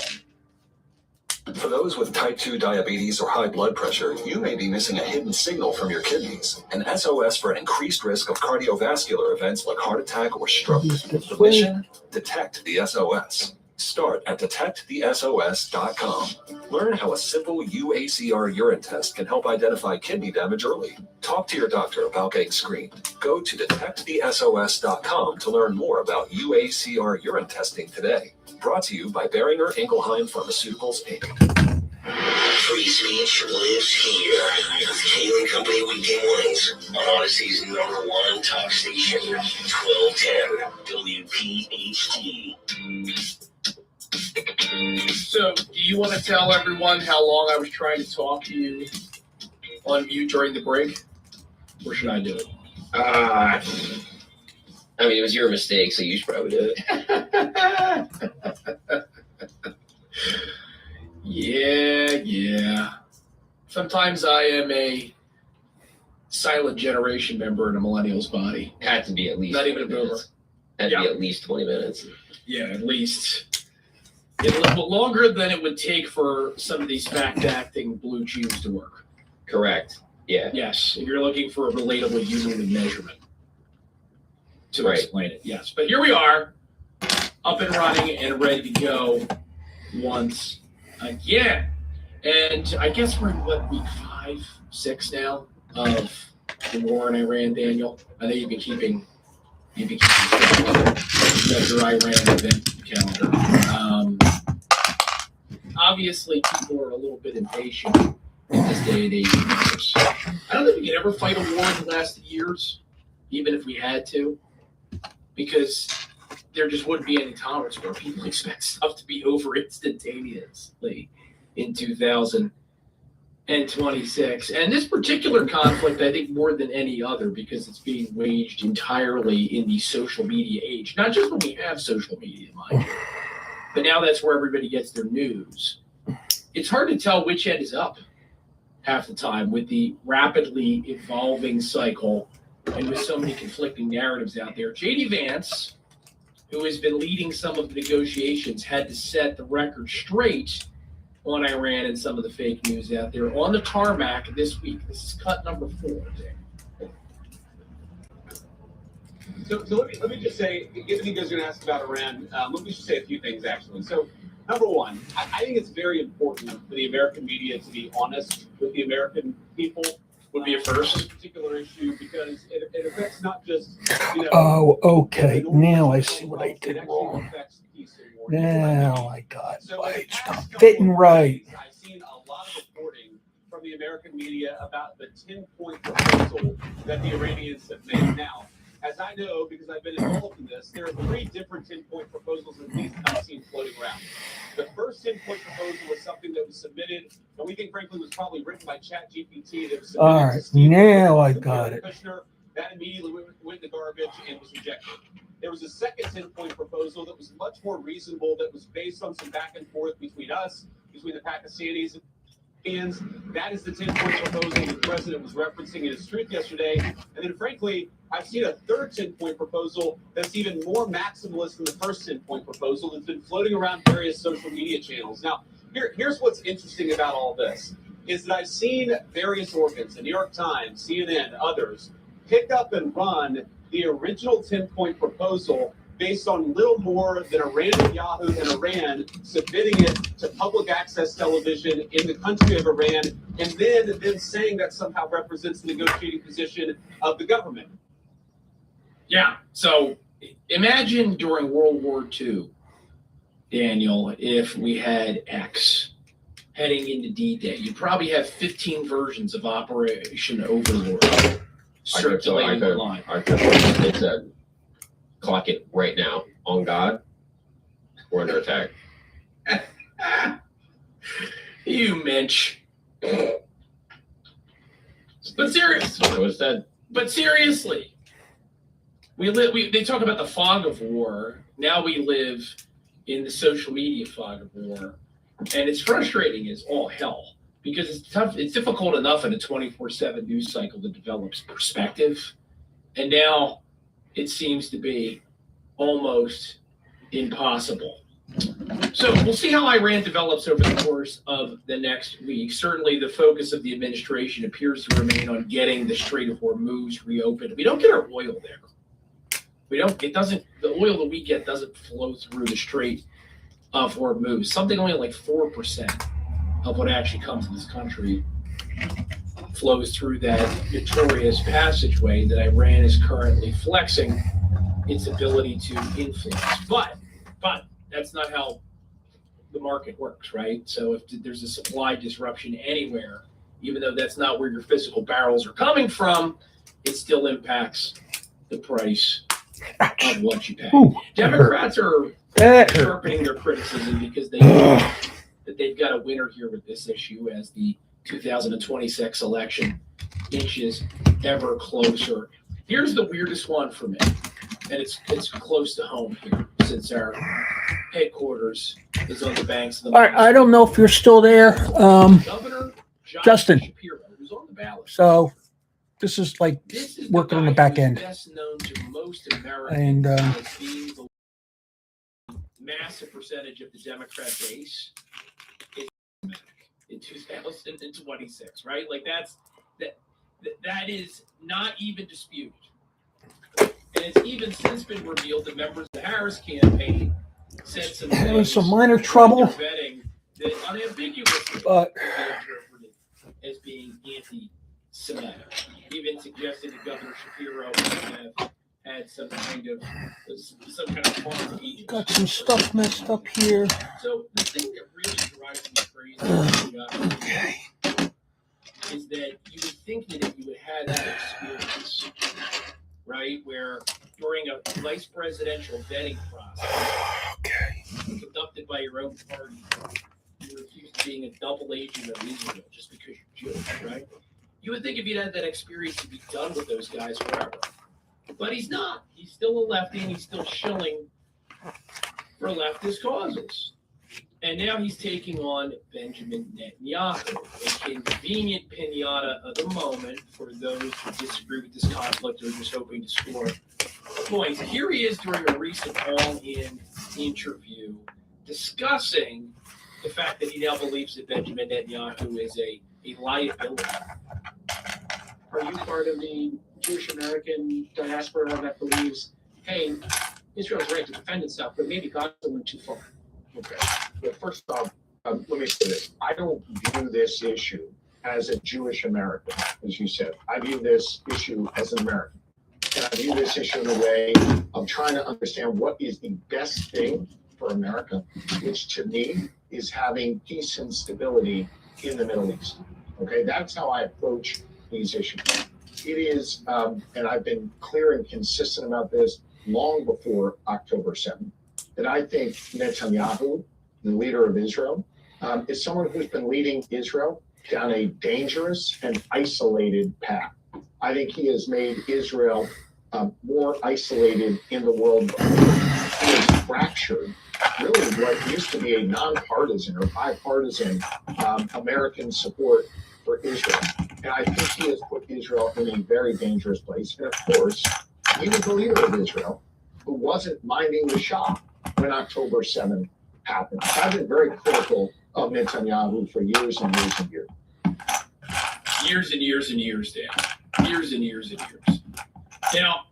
For those with type 2 diabetes or high blood pressure, you may be missing a hidden signal from your kidneys, an SOS for an increased risk of cardiovascular events like heart attack or stroke. The mission? Detect the SOS. Start at detectthesos.com. Learn how a simple UACR urine test can help identify kidney damage early. Talk to your doctor about getting screened. Go to detectthesos.com to learn more about UACR urine testing today. Brought to you by Boehringer Ingelheim Pharmaceuticals, Inc. Free speech lives here. With Kaylee Company weekday mornings on Odyssey's #1 talk station, 1210 WPHT. So, do you want to tell everyone how long I was trying to talk to you on mute during the break? Or should I do it? I mean, it was your mistake, so you should probably do it. Yeah. Sometimes I am a silent generation member in a millennial's body. Had to be at least Not even a 20 boomer. minutes. Had to be at least 20 minutes. Yeah, at least. It's a little longer than it would take for some of these fact-acting blue jeans to work. Correct. Yeah. Yes, if you're looking for a relatable unit of measurement to explain it. Yes, but here we are, up and running and ready to go once again. And I guess we're in, week 5, 6 now of the war in Iran, Daniel? I know you've been keeping your Iran event calendar. Obviously, people are a little bit impatient in this day and age. I don't think we can ever fight a war that lasted years, even if we had to, because there just wouldn't be any tolerance where people expect stuff to be over instantaneously in 2022. and 26. And this particular conflict, I think more than any other, because it's being waged entirely in the social media age, not just when we have social media, mind you, but now that's where everybody gets their news. It's hard to tell which end is up half the time with the rapidly evolving cycle and with so many conflicting narratives out there. J.D. Vance, who has been leading some of the negotiations, had to set the record straight on Iran and some of the fake news out there on the tarmac this week. This is cut number 4. So let me just say, given you guys are going to ask about Iran, let me just say a few things, actually. So, number one, I think it's very important for the American media to be honest with the American people. Would be a first. This particular issue, because it affects not just, Oh, okay. Now I see what I did wrong. Now I got it. Stop fitting right. I've seen a lot of reporting from the American media about the 10-point proposal that the Iranians have made. Now, as I know, because I've been involved in this, there are 3 different 10-point proposals at least I've seen floating around. The first 10-point proposal was something that was submitted, and we think, frankly, was probably written by ChatGPT. That was submitted All right. Now I got it. Kushner. That immediately went in the garbage and was rejected. There was a second 10-point proposal that was much more reasonable, that was based on some back and forth between us, between the Pakistanis and Indians. That is the 10-point proposal the president was referencing in his truth yesterday. And then, frankly, I've seen a third 10-point proposal that's even more maximalist than the first 10-point proposal that's been floating around various social media channels. Now, here's what's interesting about all this, is that I've seen various organs, the New York Times, CNN, others, pick up and run the original 10-point proposal based on little more than a random Yahoo in Iran submitting it to public access television in the country of Iran, and then them saying that somehow represents the negotiating position of the government. Yeah. So imagine during World War II, Daniel, if we had X heading into D-Day, you'd probably have 15 versions of Operation Overlord circulating online. It said, clock it right now. On God, we're under attack. You Mitch. But seriously, they talk about the fog of war. Now we live in the social media fog of war, and it's frustrating as all hell, because it's tough. It's difficult enough in a 24/7 news cycle to develop perspective, and now it seems to be almost impossible. So we'll see how Iran develops over the course of the next week. Certainly the focus of the administration appears to remain on getting the Strait of Hormuz reopened. We don't get our oil there. The oil that we get doesn't flow through the Strait of Hormuz. Something only like 4% of what actually comes to this country flows through that notorious passageway that Iran is currently flexing its ability to influence. But that's not how the market works, right? So if there's a supply disruption anywhere, even though that's not where your physical barrels are coming from, it still impacts the price of what you pay. Democrats are sharpening their criticism because they know that they've got a winner here with this issue as the 2026 election inches ever closer. Here's the weirdest one for me, and it's close to home here since our headquarters is on the banks of the. All right, I don't know if you're still there, Governor Justin. Shapiro, who's on the ballot. So this is like working on the back end, Best known to most Americans and as being the massive percentage of the Democrat base in 2026, right? Like that is not even disputed. And it's even since been revealed that members of the Harris campaign said some having some minor trouble, vetting that unambiguously but interpreted as being anti-Semitic. Even suggested that Governor Shapiro might have had some kind of harm to each. got some stuff messed up here. So the thing that really drives me crazy is that you would think that if you had had that experience, right, where during a vice presidential vetting process conducted by your own party, you you're accused of being a double agent of Israel just because you're Jewish, right? You would think if you'd had that experience, you'd be done with those guys forever. But he's not. He's still a lefty, and he's still shilling for leftist causes. And now he's taking on Benjamin Netanyahu, a convenient pinata of the moment for those who disagree with this conflict or are just hoping to score points. Here he is during a recent All-In interview discussing the fact that he now believes that Benjamin Netanyahu is a liability. Are you part of the Jewish American diaspora that believes, hey, Israel's right to defend itself, but maybe Gaza went too far? Okay. Well, first off, let me say this. I don't view this issue as a Jewish American, as you said. I view this issue as an American. And I view this issue in a way of trying to understand what is the best thing for America, which to me is having peace and stability in the Middle East. Okay, that's how I approach these issues. It is, and I've been clear and consistent about this long before October 7th, that I think Netanyahu, the leader of Israel, is someone who's been leading Israel down a dangerous and isolated path. I think he has made Israel more isolated in the world. He has fractured really what used to be a nonpartisan or bipartisan American support for Israel. And I think he has put Israel in a very dangerous place. And of course, he was the leader of Israel who wasn't minding the shop when October 7th happened. I've been very critical of Netanyahu for years and years and years. Years and years and years, Dan. Years and years and years. Now,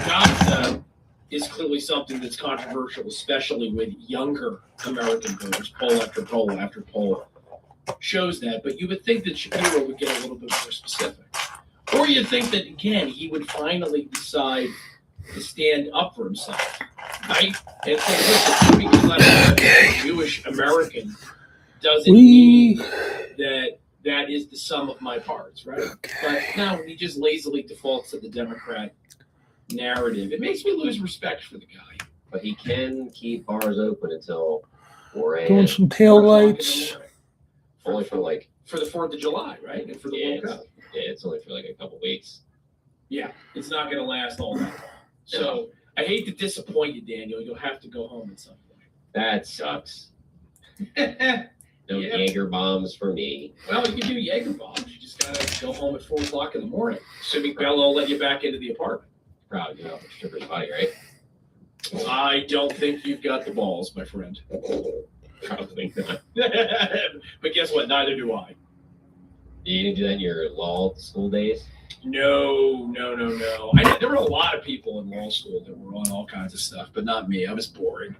Gaza is clearly something that's controversial, especially with younger American voters. Poll after poll after poll shows that. But you would think that Shapiro would get a little bit more specific. Or you'd think that, again, he would finally decide to stand up for himself, right? And say, listen, because I'm a Jewish American doesn't mean that is the sum of my parts, right? But no, he just lazily defaults to the Democrat narrative. It makes me lose respect for the guy. But he can keep bars open until 4 a.m. Doing some tail lights. Only for like... For the 4th of July, right? And for the World Cup. Yeah, it's only for like a couple weeks. Yeah, it's not going to last all that long. So I hate to disappoint you, Daniel. You'll have to go home at some point. That sucks. No Jaeger bombs for me. Well, you can do Jaeger bombs. You just got to go home at 4 o'clock in the morning. Assuming Bella will let you back into the apartment. Probably get off the stripper's body, right? I don't think you've got the balls, my friend. Probably not. But guess what? Neither do I. You didn't do that in your law school days? No. There were a lot of people in law school that were on all kinds of stuff, but not me. I was boring.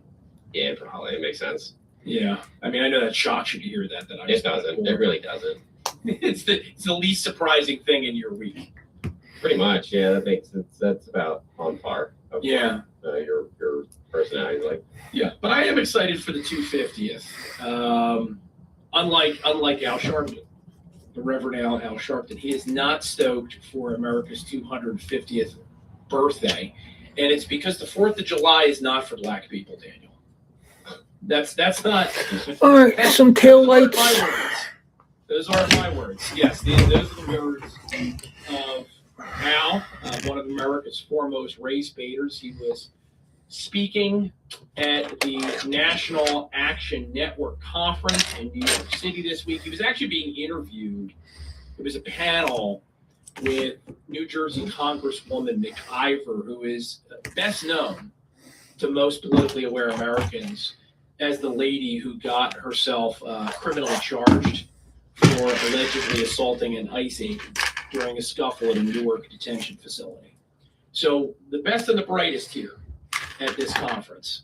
Yeah, probably. It makes sense. Yeah. I mean, I know that shocks you to hear that. It doesn't. It really doesn't. It's the least surprising thing in your week. Pretty much, yeah. That's about on par. Yeah. Your personality, like. Yeah, but I am excited for the 250th. Unlike Al Sharpton, the Reverend Al Sharpton, he is not stoked for America's 250th birthday, and it's because the 4th of July is not for black people, Daniel. That's not. All right, some tail lights. Those are my words. Yes, those are the words of Al, one of America's foremost race baiters. He was speaking at the National Action Network conference in New York City this week. He was actually being interviewed. It was a panel with New Jersey Congresswoman McIver, who is best known to most politically aware Americans as the lady who got herself criminally charged for allegedly assaulting an ICE agent during a scuffle at a Newark detention facility. So the best and the brightest here at this conference.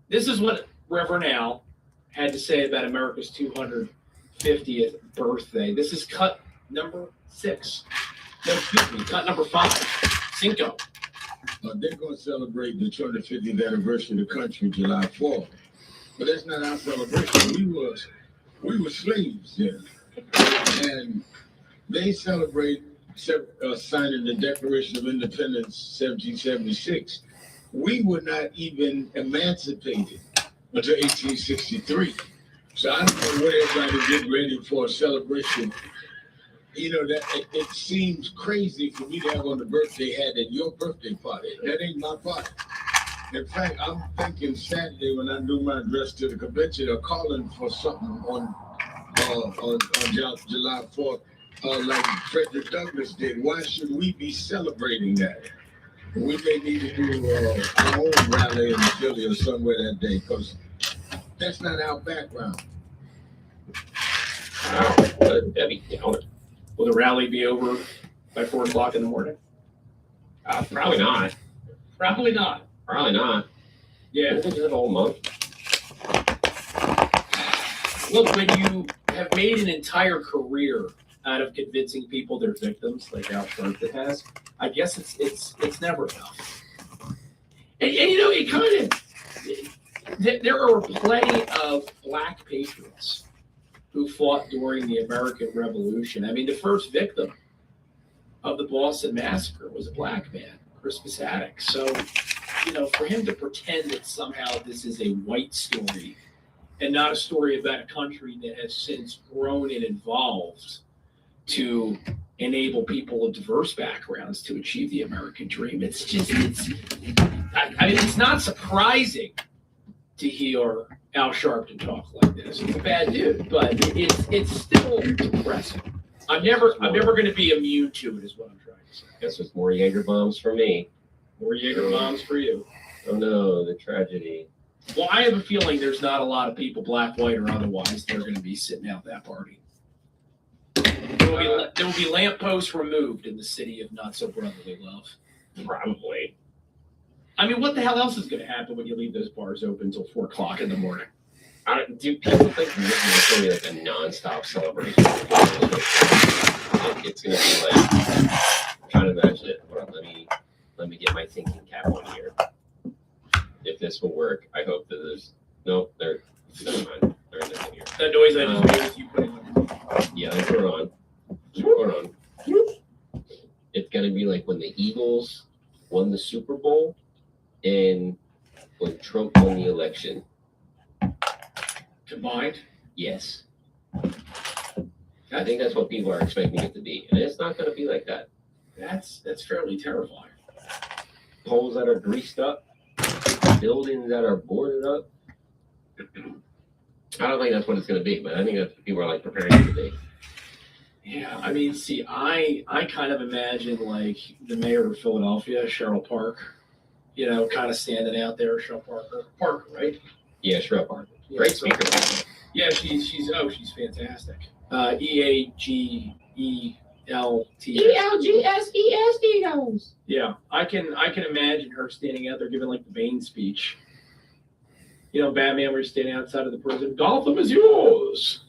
This is what Reverend Al had to say about America's 250th birthday. This is cut number 6. No, excuse me, cut number 5. Cinco. They're going to celebrate the 250th anniversary of the country July 4th. But that's not our celebration. We were slaves then. And they celebrate signing the Declaration of Independence 1776. We were not even emancipated until 1863. So I don't know what everybody's getting ready for a celebration. You know, that it seems crazy for me to have on the birthday hat at your birthday party. That ain't my party. In fact, I'm thinking Saturday when I do my dress to the convention, or calling for something on July 4th, like Frederick Douglass did. Why should we be celebrating that? We may need to do our own rally in Philly or somewhere that day, because that's not our background. Debbie, Will the rally be over by 4 o'clock in the morning? Probably not. Probably not. Probably not. Yeah. I think it's a whole month. Look, when you have made an entire career out of convincing people they're victims, like Al Sharpton has, I guess it's never enough. And you know, it kind of, there are plenty of black patriots who fought during the American Revolution. I mean, the first victim of the Boston Massacre was a black man, Crispus Attucks. So, you know, for him to pretend that somehow this is a white story and not a story about a country that has since grown and evolved to enable people of diverse backgrounds to achieve the American dream, I mean, it's not surprising to hear Al Sharpton talk like this. He's a bad dude, but it's still depressing. I'm never going to be immune to it, is what I'm trying to say. Guess it's more Jaeger bombs for me. More Jaeger bombs for you. Oh no, the tragedy. Well, I have a feeling there's not a lot of people, black, white, or otherwise, that are going to be sitting out that party. There will be lampposts removed in the city of not so brotherly love. Probably. I mean, what the hell else is going to happen when you leave those bars open until 4 o'clock in the morning? Do people think this is going to be like a non-stop celebration? It's going to be like, I'm trying to imagine it. Hold on, let me get my thinking cap on here. If this will work, I hope that there's no. Never mind. They're in here. That noise I just made with you putting on. Yeah, let's put it on. Hold on. It's gonna be like when the Eagles won the Super Bowl and when Trump won the election. Combined? Yes. I think that's what people are expecting it to be, and it's not gonna be like that. That's fairly terrifying. Poles that are greased up, buildings that are boarded up. I don't think that's what it's going to be, but I think that's what people are like preparing it to be. Yeah, I mean, see, I kind of imagine like the mayor of Philadelphia, Cheryl Park, you know, kind of standing out there, Cheryl Parker, right? Yeah, Cheryl Parker. Yeah, Great speaker. Yeah, she's fantastic. EAGELT. ELGSESD. Yeah, I can imagine her standing out there giving like the Bane speech. You know, Batman, where he's standing outside of the prison. Gotham is yours.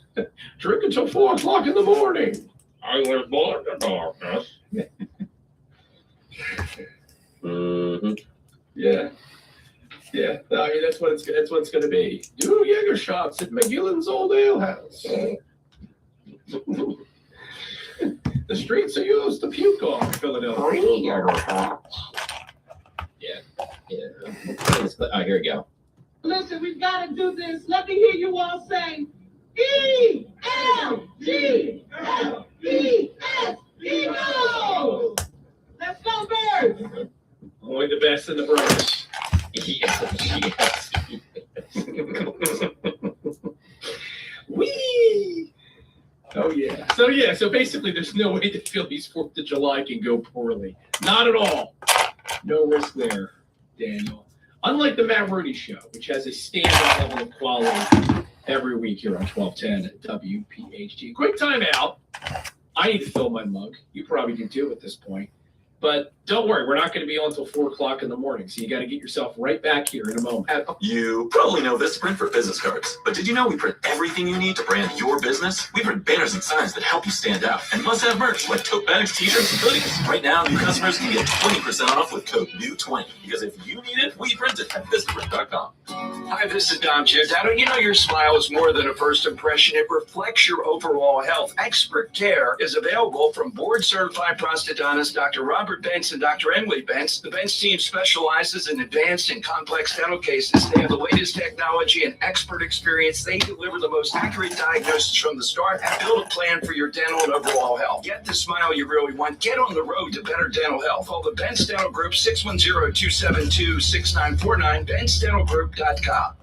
Drink until 4 o'clock in the morning. I was born in darkness. Mm-hmm. Yeah. Yeah. I mean, that's what it's going to be. Do Jaeger shots at McGillen's Old Ale House. The streets are yours to puke on, Philadelphia. Yeah. Oh, here we go. Listen, we've got to do this. Let me hear you all say ELGLESEGO. Let's go, Birds. Only the best in the British. Yes. Whee! Oh yeah. So basically there's no way that Philly's 4th of July can go poorly. Not at all. No risk there, Daniel. Unlike the Matt Rooney Show, which has a standard level of quality every week here on 1210 at WPHT. Quick time out. I need to fill my mug. You probably do too at this point. But don't worry, we're not going to be on until 4 o'clock in the morning, so you got to get yourself right back here in a moment. You probably know Vistaprint for business cards, but did you know we print everything you need to brand your business? We print banners and signs that help you stand out, and must-have merch like tote bags, t-shirts, and hoodies. Right now, new customers can get 20% off with code NEW20, because if you need it, we print it at Vistaprint.com. Hi, this is Dom Giordano. You know your smile is more than a first impression. It reflects your overall health. Expert care is available from board-certified prosthodontist Dr. Robert Robert Bentz and Dr. Emily Bentz. The Bentz team specializes in advanced and complex dental cases. They have the latest technology and expert experience. They deliver the most accurate diagnosis from the start and build a plan for your dental and overall health. Get the smile you really want. Get on the road to better dental health. Call the Bentz Dental Group, 610-272-6949, bentzdentalgroup.com.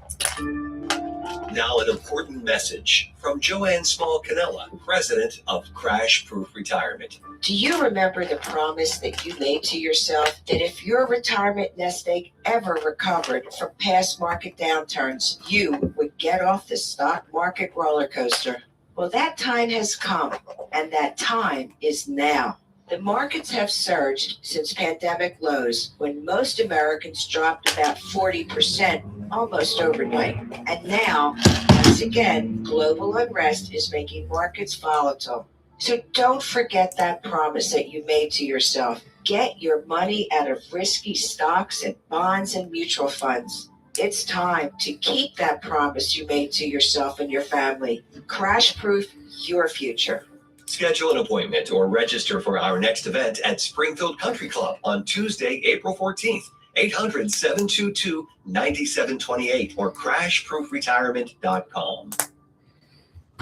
Now an important message from Joanne Small-Canella, president of Crash Proof Retirement. Do you remember the promise that you made to yourself that if your retirement nest egg ever recovered from past market downturns, you would get off the stock market roller coaster? Well, that time has come, and that time is now. The markets have surged since pandemic lows, when most Americans dropped about 40% almost overnight. And now, once again, global unrest is making markets volatile. So don't forget that promise that you made to yourself. Get your money out of risky stocks and bonds and mutual funds. It's time to keep that promise you made to yourself and your family. Crash proof your future. Schedule an appointment or register for our next event at Springfield Country Club on Tuesday, April 14th, 800-722-9728 or crashproofretirement.com.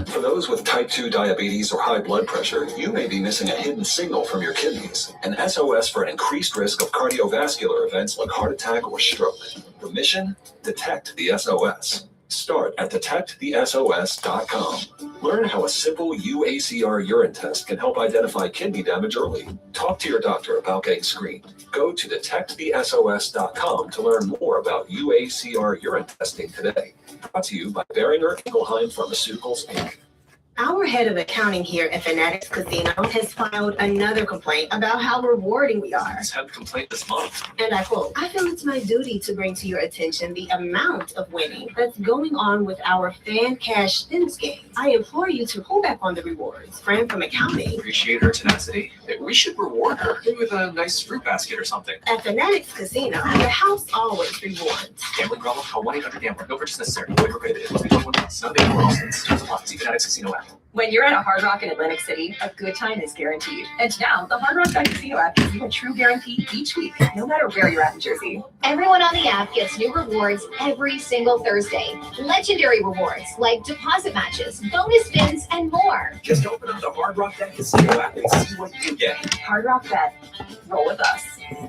For those with type 2 diabetes or high blood pressure, you may be missing a hidden signal from your kidneys, an SOS for an increased risk of cardiovascular events like heart attack or stroke. The mission? Detect the SOS. Start at detectthesos.com. Learn how a simple UACR urine test can help identify kidney damage early. Talk to your doctor about getting screened. Go to detectthesos.com to learn more about UACR urine testing today. Brought to you by Boehringer Ingelheim Pharmaceuticals, Inc. Our head of accounting here at Fanatics Casino has filed another complaint about how rewarding we are. Let's have a complaint this month. And I quote, I feel it's my duty to bring to your attention the amount of winning that's going on with our fan cash spins game. I implore you to pull back on the rewards. Friend from accounting. Appreciate her tenacity. We should reward her. Maybe with a nice fruit basket or something. At Fanatics Casino, the house always rewards. Gambling problem? Call 1-800-GAMBLER. No purchase necessary. Void where prohibited. Must be 21 plus. Not available in all states. Terms apply. See Fanatics Casino app. When you're at a Hard Rock in Atlantic City, a good time is guaranteed. And now, the Hard Rock Casino app gives you a true guarantee each week, no matter where you're at in Jersey. Everyone on the app gets new rewards every single Thursday. Legendary rewards like deposit matches, bonus spins, and more. Just open up the Hard Rock Casino app and see what you get. Hard Rock Bet. Roll with us.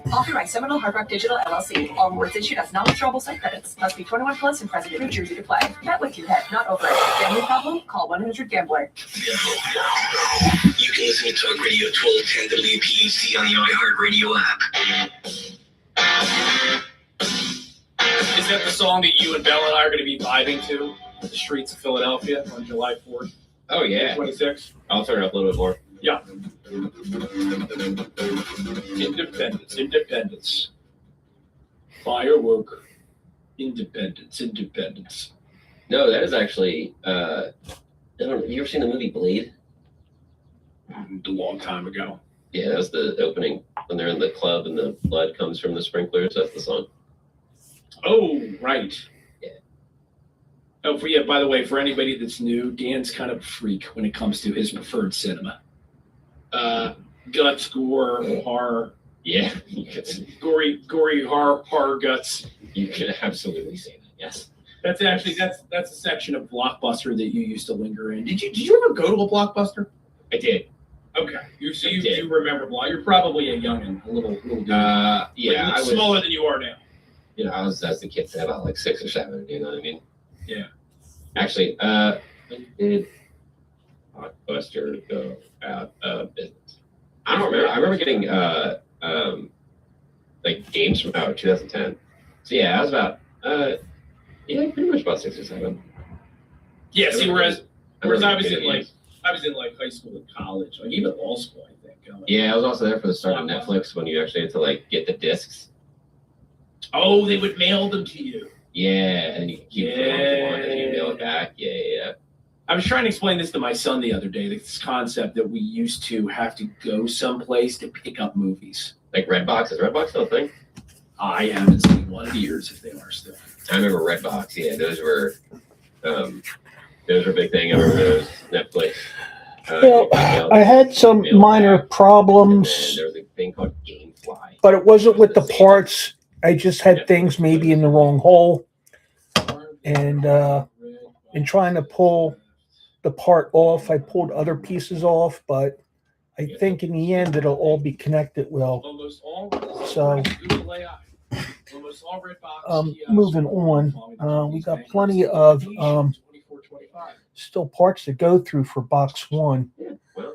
Authored by Seminole Hard Rock Digital LLC. All rewards issued as non-withdrawable site credits. Must be 21 plus and present in New Jersey to play. Bet with your head, not over it. Gambling problem? Call 1-800-GAMBLER. You can listen to Talk Radio 1210 WPHT on the iHeartRadio app. Is that the song that you and Bella and I are going to be vibing to at the streets of Philadelphia on July 4th? Oh, yeah. 26th? I'll turn it up a little bit more. Yeah. Independence. Firework. Independence. No, that is actually, I don't know, you ever seen the movie Blade? A long time ago. Yeah, that was the opening when they're in the club and the blood comes from the sprinklers. That's the song. Oh, right. Yeah. Oh, by the way, for anybody that's new, Dan's kind of a freak when it comes to his preferred cinema. Guts, gore, horror. Yeah. gory horror guts. You can absolutely say that, yes. That's a section of Blockbuster that you used to linger in. Did you ever go to a Blockbuster? I did. Okay. You remember Block. You're probably a youngin', a little dude. Yeah. I was smaller than you are now. You know, I was as a kid, about like 6 or 7, you know what I mean? Yeah. Actually, when did Blockbuster go out of business? I don't remember. I remember getting like games from 2010. So yeah, I was about pretty much about 6 or 7. Yeah, see, whereas I was in like high school and college, like even law school, I think. Yeah, I was also there for the start of Netflix when you actually had to like get the discs. Oh, they would mail them to you. Yeah, and you could keep it if you want, and you mail it back. Yeah. I was trying to explain this to my son the other day, this concept that we used to have to go someplace to pick up movies. Like Redbox. Is Redbox still a thing? I haven't seen one in years if they are still. I remember Redbox. Yeah, those were a big thing. I remember those. Netflix. I had some minor problems, There's a thing called GameFly. but it wasn't with the parts. I just had things maybe in the wrong hole, and in trying to pull the part off, I pulled other pieces off, but I think in the end it'll all be connected well. So, moving on, we got plenty of still parts to go through for box one. Yeah, well,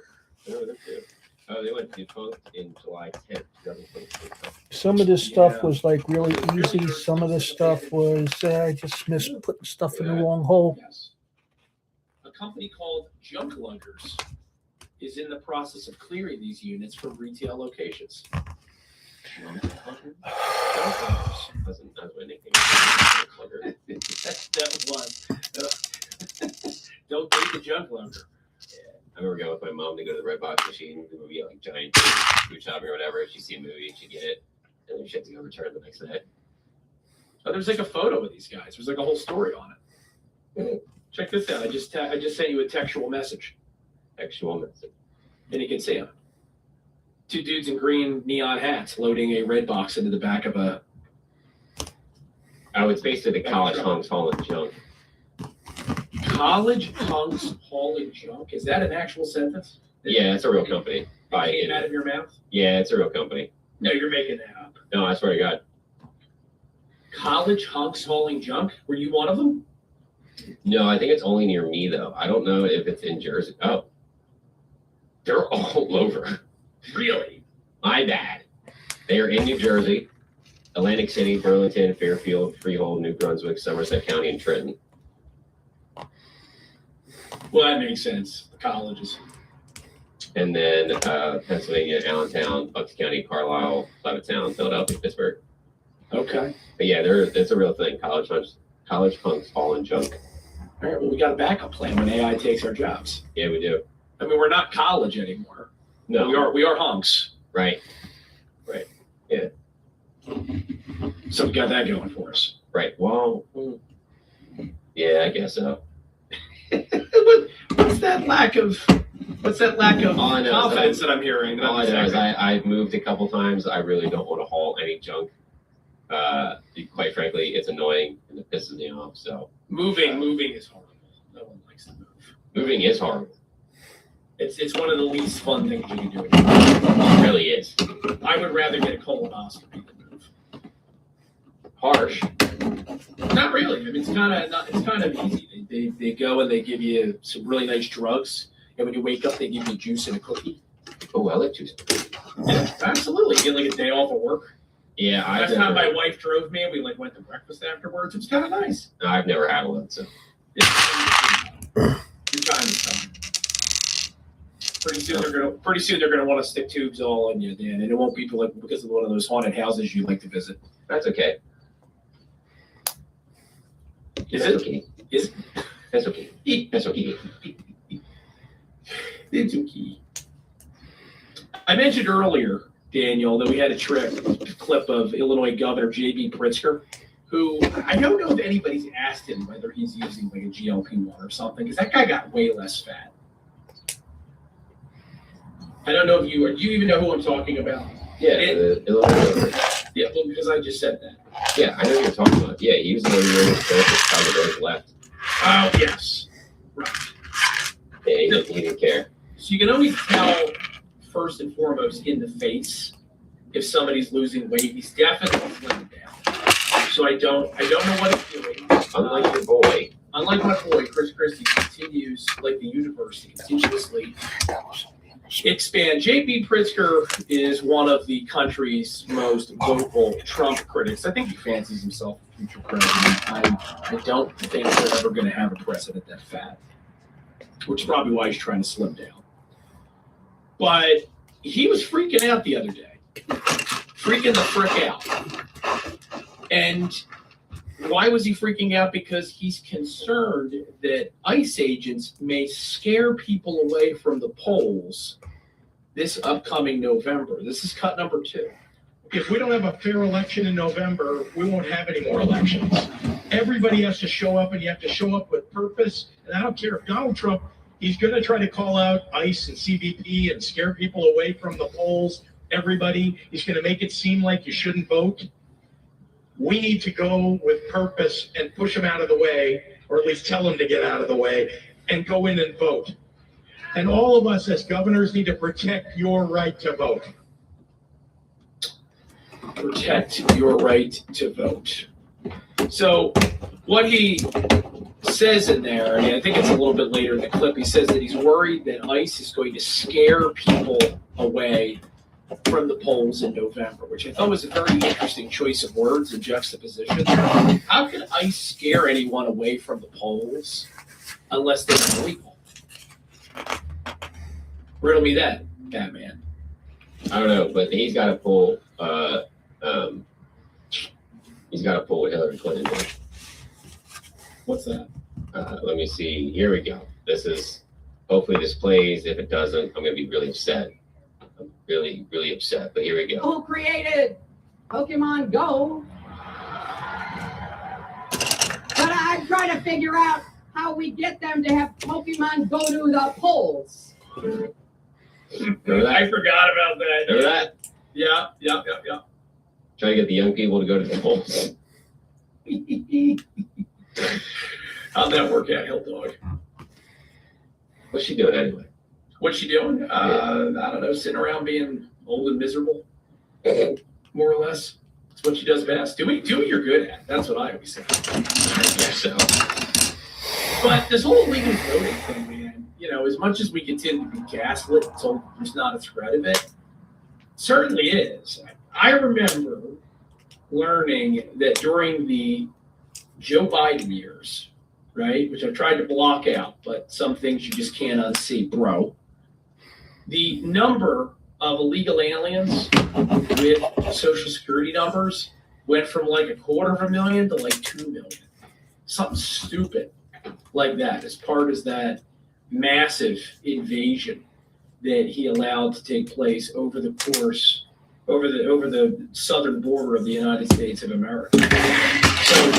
they went defunct in July 10th, 2023. Some of this stuff was like really easy. Some of this stuff was I just missed putting stuff in the wrong hole. Yes. A company called Junk Luggers is in the process of clearing these units from retail locations. That's my nickname. That was. Don't take the Junk Lugger. I remember going with my mom to go to the Red Box machine. The movie, like giant food shopping or whatever. She'd see a movie, she'd get it, and then she had to go return it the next day. Oh, there's like a photo of these guys. There's like a whole story on it. Check this out. I just sent you a textual message. Textual message. And you can see them. Two dudes in green neon hats loading a red box into the back of a. Oh, it's basically the college hunks hauling junk. College hunks hauling junk? Is that an actual sentence? Yeah, it's a real company. It came out of your mouth? Yeah, it's a real company. No, you're making that up. No, I swear to God. College hunks hauling junk? Were you one of them? No, I think it's only near me, though. I don't know if it's in Jersey. Oh. They're all over. Really? My bad. They are in New Jersey, Atlantic City, Burlington, Fairfield, Freehold, New Brunswick, Somerset County, and Trenton. Well, that makes sense. The colleges. And then Pennsylvania, Allentown, Bucks County, Carlisle, Levittown, Philadelphia, Pittsburgh. Okay. But yeah, it's a real thing. College hunks hauling junk. All right, well, we got a backup plan when AI takes our jobs. Yeah, we do. I mean, we're not college anymore. No. We are hunks. Right. Right. Yeah. So we got that going for us. Right. Well, yeah, I guess so. What's that lack of confidence that I'm hearing? All I know is I've moved a couple times. I really don't want to haul any junk. Quite frankly, it's annoying and it pisses me off. So moving is horrible. No one likes to move. Moving is horrible. It's one of the least fun things you can do. It really is. I would rather get a colonoscopy than move. Harsh. Not really. I mean, it's kind of easy. They go and they give you some really nice drugs, and when you wake up, they give you juice and a cookie. Oh, I like juice. Yeah, absolutely. You get like a day off of work. Yeah, last time my wife drove me, we like went to breakfast afterwards. It was kind of nice. No, I've never had one, so. Your time is coming. Pretty soon they're gonna want to stick tubes all in you, Dan, and it won't be because of one of those haunted houses you like to visit. That's okay. Is That's it? Okay. Is That's okay. That's okay. It's okay. I mentioned earlier, Daniel, that we had a clip of Illinois Governor J.B. Pritzker, who I don't know if anybody's asked him whether he's using like a GLP-1 or something, because that guy got way less fat. I don't know if do you even know who I'm talking about? Yeah, the Illinois Governor. Yeah, well, because I just said that. Yeah, I know what you're talking about. Yeah, he was the one who really probably left. Oh, yes. Right. Yeah, he didn't care. So you can always tell, first and foremost, in the face, if somebody's losing weight. He's definitely slimming down. So I don't know what he's doing. Unlike your boy. Unlike my boy, Chris Christie continues, like the universe, to continuously expand. J.B. Pritzker is one of the country's most vocal Trump critics. I think he fancies himself a future president. I don't think we're ever going to have a president that fat, which is probably why he's trying to slim down. But he was freaking out the other day. Freaking the frick out. And why was he freaking out? Because he's concerned that ICE agents may scare people away from the polls this upcoming November. This is cut number 2. If we don't have a fair election in November, we won't have any more elections. Everybody has to show up, and you have to show up with purpose. And I don't care if Donald Trump He's going to try to call out ICE and CBP and scare people away from the polls. Everybody, he's going to make it seem like you shouldn't vote. We need to go with purpose and push him out of the way, or at least tell him to get out of the way, and go in and vote. And all of us as governors need to protect your right to vote. Protect your right to vote. So what he says in there, and I think it's a little bit later in the clip, he says that he's worried that ICE is going to scare people away from the polls in November, which I thought was a very interesting choice of words and juxtaposition. How can ICE scare anyone away from the polls unless they're illegal? Riddle me that, Batman. I don't know, but he's got to pull. He's got to pull what Hillary Clinton did. What's that? Let me see. Here we go. This is. Hopefully this plays. If it doesn't, I'm going to be really upset. I'm really, really upset. But here we go. Who created Pokemon Go? But I try to figure out how we get them to have Pokemon go to the polls. I forgot about that. Remember that? Yeah. Try to get the young people to go to the polls. How'd that work out, Hill Dog? What's she doing anyway? What's she doing? I don't know, sitting around being old and miserable, more or less. That's what she does best. Do what you're good at. That's what I always say. So, but this whole illegal voting thing, man, as much as we continue to be gaslit until there's not a threat of it, certainly is. I remember learning that during the Joe Biden years, right, which I tried to block out, but some things you just can't unsee, bro. The number of illegal aliens with social security numbers went from like 250,000 to like 2 million. Something stupid like that, as part of that massive invasion that he allowed to take place over the southern border of the United States of America. So,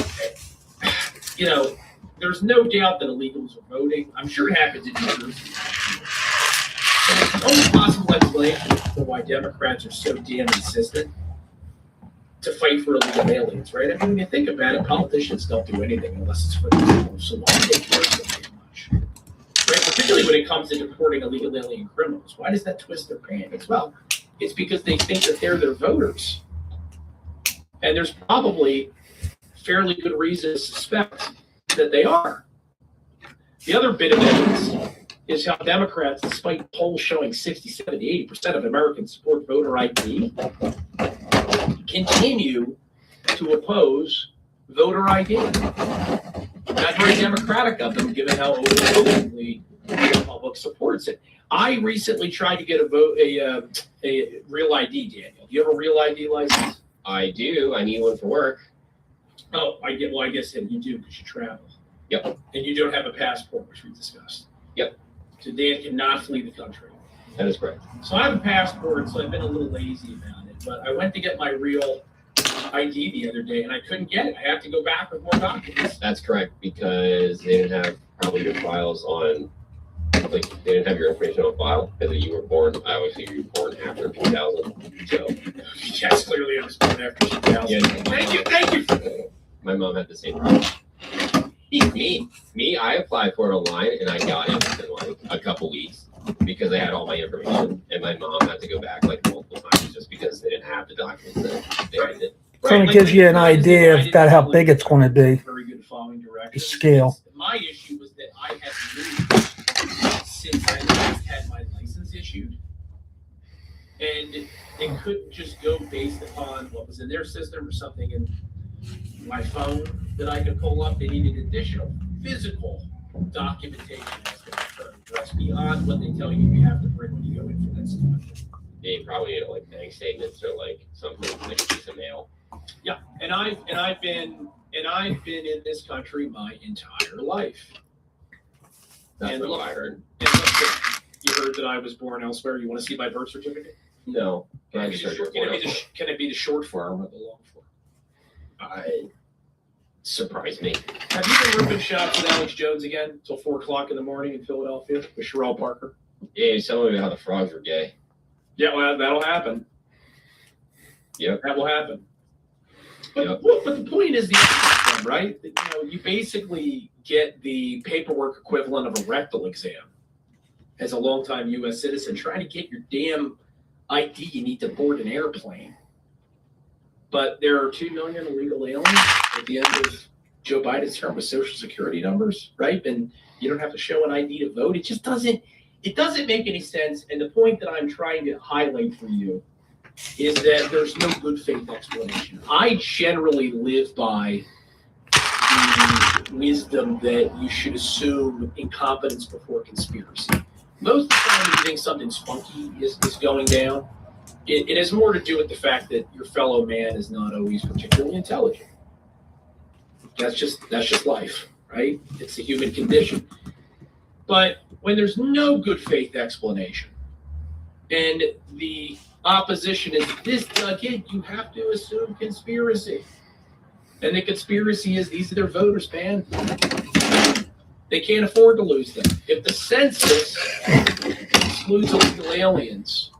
there's no doubt that illegals are voting. I'm sure it happens in New Jersey. The only possible explanation for why Democrats are so damn insistent to fight for illegal aliens, right? I mean, when you think about it, politicians don't do anything unless it's for the people. So why do they care so damn much? Right? Particularly when it comes to deporting illegal alien criminals. Why does that twist their pants? Well, it's because they think that they're their voters. And there's probably fairly good reason to suspect that they are. The other bit of evidence is how Democrats, despite polls showing 60, 70, 80% of Americans support voter ID, continue to oppose voter ID. Not very democratic of them, given how overwhelmingly the public supports it. I recently tried to get a real ID, Daniel. Do you have a real ID license? I do. I need one for work. Oh, I guess you do because you travel. Yep. And you don't have a passport, which we discussed. Yep. So Dan cannot flee the country. That is correct. So I have a passport, so I've been a little lazy about it. But I went to get my real ID the other day, and I couldn't get it. I have to go back with more documents. That's correct, because they didn't have probably your files on, they didn't have your information on file, because you were born, obviously you were born after 2000. So, yes, clearly I was born after 2000. Yeah. Thank you. My mom had the same problem. Me, I applied for it online, and I got it within like a couple weeks because they had all my information, and my mom had to go back like multiple times just because they didn't have the documents that they needed. So it gives you an idea about how big it's going to be. Very good following The directions. scale. My issue was that I had moved since I last had my license issued, and they couldn't just go based upon what was in their system or something in my phone that I could pull up. They needed additional physical documentation as to the address beyond what they tell you have to bring when you go in for that stuff. They probably need like bank statements or like something like a piece of mail. Yeah, and I've been in this country my entire life. That's what I heard. And look, you heard that I was born elsewhere. You want to see my birth certificate? No. Can it be the short form or the long form? surprised me. Have you been ripping shots with Alex Jones again until 4 o'clock in the morning in Philadelphia with Sherelle Parker? Yeah, he's telling me how the frogs were gay. Yeah, well, that'll happen. Yep. That will happen. But the point is the opposite, right? You basically get the paperwork equivalent of a rectal exam as a longtime U.S. citizen. Trying to get your damn ID, you need to board an airplane. But there are 2 million illegal aliens at the end of Joe Biden's term with Social Security numbers, right? And you don't have to show an ID to vote. It just doesn't make any sense. And the point that I'm trying to highlight for you is that there's no good faith explanation. I generally live by the wisdom that you should assume incompetence before conspiracy. Most of the time when you think something's funky is going down, it has more to do with the fact that your fellow man is not always particularly intelligent. That's just life, right? It's the human condition. But when there's no good faith explanation and the opposition is this dug in, you have to assume conspiracy. And the conspiracy is these are their voters, man. They can't afford to lose them. If the census excludes illegal aliens,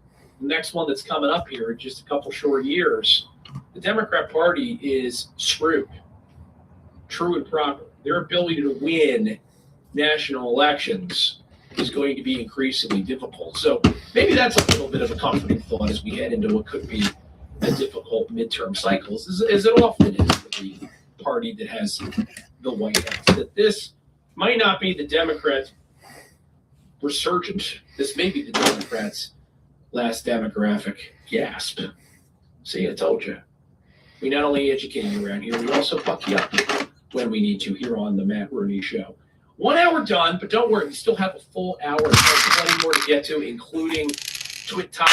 the next one that's coming up here in just a couple short years, the Democrat Party is screwed. True and proper. Their ability to win national elections is going to be increasingly difficult. So maybe that's a little bit of a comforting thought as we head into what could be a difficult midterm cycle, as it often is for the party that has the White House. That this might not be the Democrats' resurgence. This may be the Democrats' last demographic gasp. See, I told you. We not only educate you around here, we also fuck you up when we need to here on the Matt Rooney Show. 1 hour done, but don't worry, we still have a full hour. There's plenty more to get to, including Twit Talk.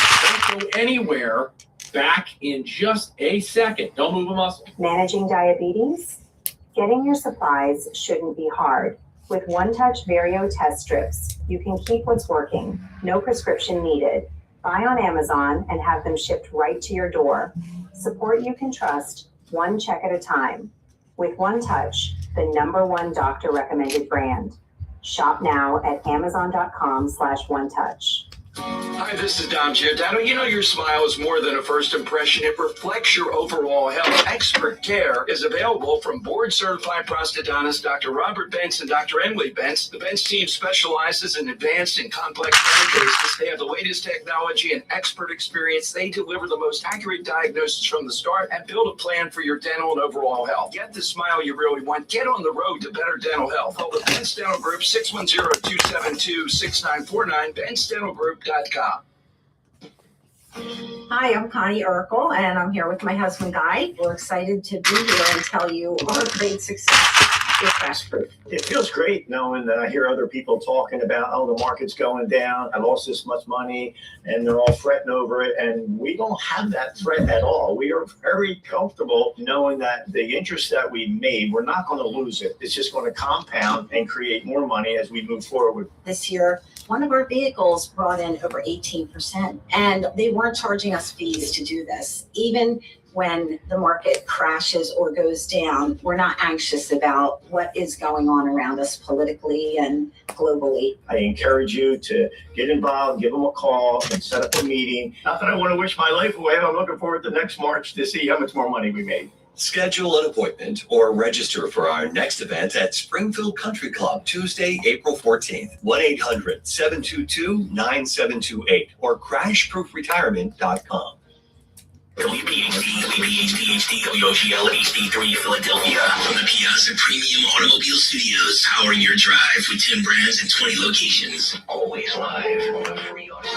Don't go anywhere. Back in just a second. Don't move a muscle. Managing diabetes? Getting your supplies shouldn't be hard. With One Touch Vario test strips, you can keep what's working. No prescription needed. Buy on Amazon and have them shipped right to your door. Support you can trust, one check at a time. With One Touch, the #1 doctor recommended brand. Shop now at amazon.com/onetouch. Hi, this is Dom Giordano. You know your smile is more than a first impression. It reflects your overall health. Expert care is available from board-certified prosthodontists Dr. Robert Bentz and Dr. Emily Bentz. The Bentz team specializes in advanced and complex dental cases. They have the latest technology and expert experience. They deliver the most accurate diagnosis from the start and build a plan for your dental and overall health. Get the smile you really want. Get on the road to better dental health. Call the Bentz Dental Group, 610-272-6949, BentzDentalGroup.com. Hi, I'm Connie Urkel, and I'm here with my husband, Guy. We're excited to be here and tell you our great success with Crash Proof. It feels great knowing that I hear other people talking about, oh, the market's going down, I lost this much money, and they're all fretting over it. And we don't have that threat at all. We are very comfortable knowing that the interest that we made, we're not going to lose it. It's just going to compound and create more money as we move forward. This year, one of our vehicles brought in over 18%, and they weren't charging us fees to do this. Even when the market crashes or goes down, we're not anxious about what is going on around us politically and globally. I encourage you to get involved, give them a call, and set up a meeting. Not that I want to wish my life away. I'm looking forward to next March to see how much more money we made. Schedule an appointment or register for our next event at Springfield Country Club, Tuesday, April 14th, 1-800-722-9728 or crashproofretirement.com. WPHD, WPHD, WOGL HD3 Philadelphia. From the Piazza Premium Automobile Studios, powering your drive with 10 brands and 20 locations. Always live on the free audio.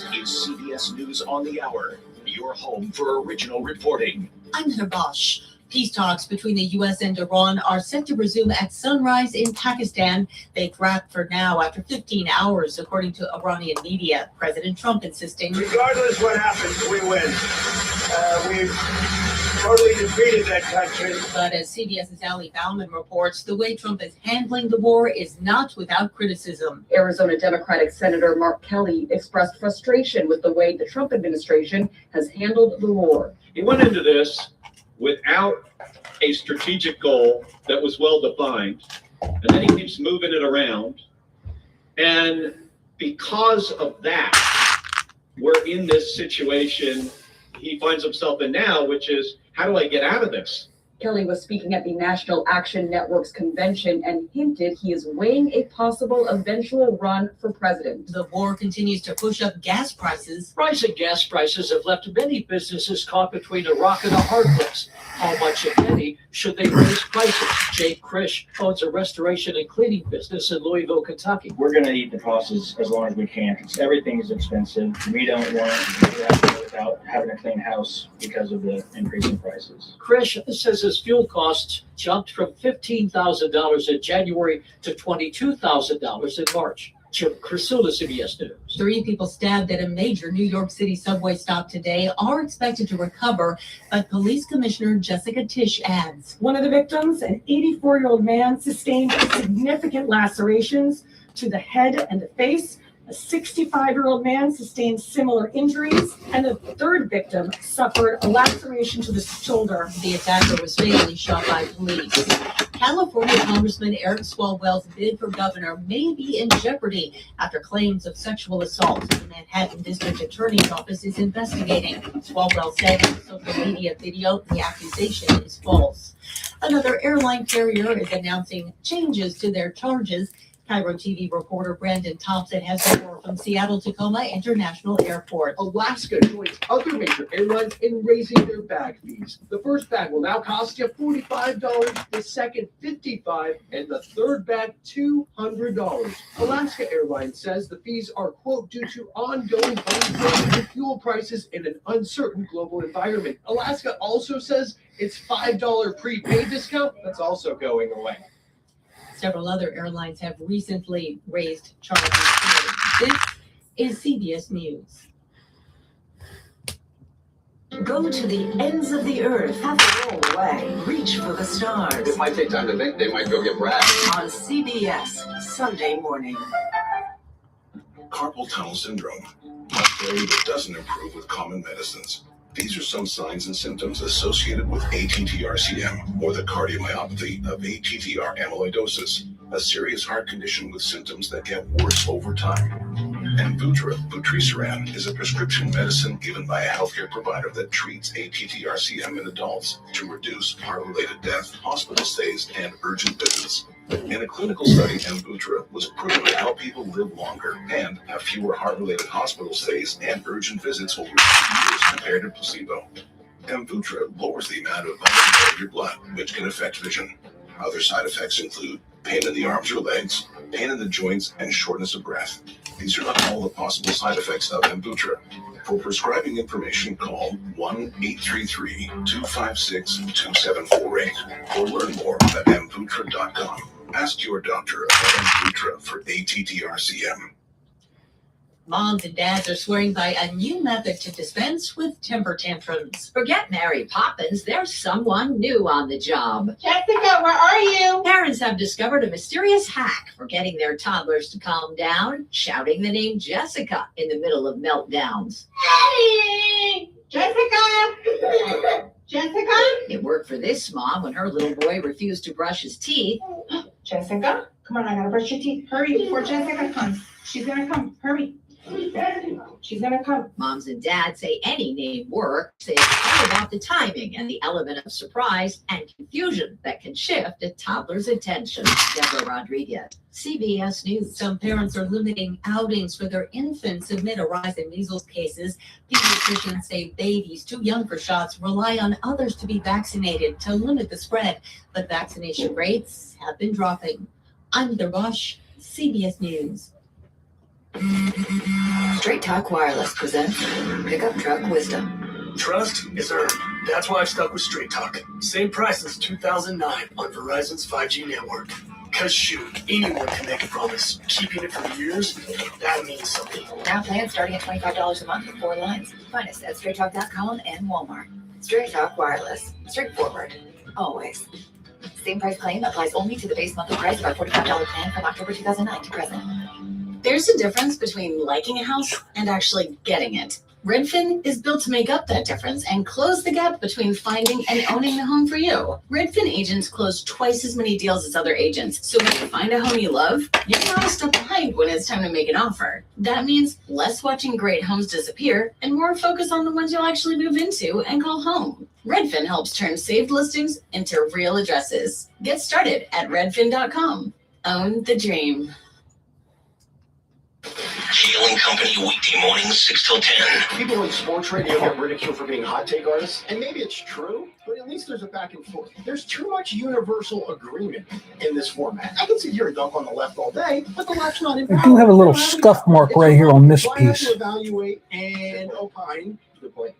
This is CBS News on the Hour, your home for original reporting. I'm Heather Bosch. Peace talks between the U.S. and Iran are set to resume at sunrise in Pakistan. They've wrapped for now after 15 hours, according to Iranian media. President Trump insisting, regardless what happens, we win. We've totally defeated that country. But as CBS's Ali Bauman reports, the way Trump is handling the war is not without criticism. Arizona Democratic Senator Mark Kelly expressed frustration with the way the Trump administration has handled the war. He went into this without a strategic goal that was well defined. And then he keeps moving it around. And because of that, we're in this situation he finds himself in now, which is, how do I get out of this? Kelly was speaking at the National Action Network's convention and hinted he is weighing a possible eventual run for president. The war continues to push up gas prices. Rising gas prices have left many businesses caught between a rock and a hard place. How much, if any, should they raise prices? Jake Krish owns a restoration and cleaning business in Louisville, Kentucky. We're going to eat the costs as long as we can. Everything is expensive. We don't want to have to go without having a clean house because of the increase in prices. Krish says his fuel costs jumped from $15,000 in January to $22,000 in March. Jim Crisula, CBS News. 3 people stabbed at a major New York City subway stop today are expected to recover, but Police Commissioner Jessica Tisch adds. One of the victims, an 84-year-old man, sustained significant lacerations to the head and the face. A 65-year-old man sustained similar injuries, and the third victim suffered a laceration to the shoulder. The attacker was fatally shot by police. California Congressman Eric Swalwell's bid for governor may be in jeopardy after claims of sexual assault. The Manhattan District Attorney's Office is investigating. Swalwell said in a social media video the accusation is false. Another airline carrier is announcing changes to their charges. Cairo TV reporter Brandon Thompson has more from Seattle-Tacoma International Airport. Alaska joins other major airlines in raising their bag fees. The first bag will now cost you $45, the second $55, and the third bag $200. Alaska Airlines says the fees are, quote, due to ongoing volatility in fuel prices in an uncertain global environment. Alaska also says its $5 prepaid discount, that's also going away. Several other airlines have recently raised charges. This is CBS News. Go to the ends of the earth, have a roll away, reach for the stars. It might take time to think. They might go get Brad. On CBS, Sunday morning. Carpal tunnel syndrome. Muscularity that doesn't improve with common medicines. These are some signs and symptoms associated with ATTR-CM, or the cardiomyopathy of ATTR amyloidosis, a serious heart condition with symptoms that get worse over time. Amvuttra, vutrisiran, is a prescription medicine given by a healthcare provider that treats ATTR-CM in adults to reduce heart-related death, hospital stays, and urgent visits. In a clinical study, Amvuttra was proven to help people live longer and have fewer heart-related hospital stays and urgent visits over 2 years compared to placebo. Amvuttra lowers the amount of vitamin in your blood, which can affect vision. Other side effects include pain in the arms or legs, pain in the joints, and shortness of breath. These are not all the possible side effects of Amvuttra. For prescribing information, call 1-833-256-2748 or learn more at amvuttra.com. Ask your doctor about Amvuttra for ATTR-CM. Moms and dads are swearing by a new method to dispense with temper tantrums. Forget Mary Poppins, there's someone new on the job. Jessica, where are you? Parents have discovered a mysterious hack for getting their toddlers to calm down, shouting the name Jessica in the middle of meltdowns. Hey! Jessica! Jessica? It worked for this mom when her little boy refused to brush his teeth. Jessica? Come on, I gotta brush your teeth. Hurry before Jessica comes. She's gonna come. Hurry. She's gonna come. Moms and dads say any name works. It's all about the timing and the element of surprise and confusion that can shift a toddler's attention. Deborah Rodriguez, CBS News. Some parents are limiting outings for their infants amid a rise in measles cases. Pediatricians say babies too young for shots rely on others to be vaccinated to limit the spread, but vaccination rates have been dropping. I'm Heather Bosch, CBS News. Straight Talk Wireless presents Pickup Truck Wisdom. Trust is earned. That's why I've stuck with Straight Talk. Same price since 2009 on Verizon's 5G network. Cause shoot, anyone can make a promise. Keeping it for years, that means something. Now plans starting at $25 a month for 4 lines. Find us at StraightTalk.com and Walmart. Straight Talk Wireless. Straightforward. Always. Same price claim applies only to the base monthly price of our $45 plan from October 2009 to present. There's a difference between liking a house and actually getting it. Redfin is built to make up that difference and close the gap between finding and owning the home for you. Redfin agents close twice as many deals as other agents, so when you find a home you love, you're not a step behind when it's time to make an offer. That means less watching great homes disappear and more focus on the ones you'll actually move into and call home. Redfin helps turn saved listings into real addresses. Get started at redfin.com. Own the dream. Kale and Company weekday mornings 6 till 10. People in sports radio get ridiculed for being hot take artists, and maybe it's true, but at least there's a back and forth. There's too much universal agreement in this format. I can sit here and dunk on the left all day, but the left's not in power. I do have a little scuff mark right here on this So I have piece. to evaluate and opine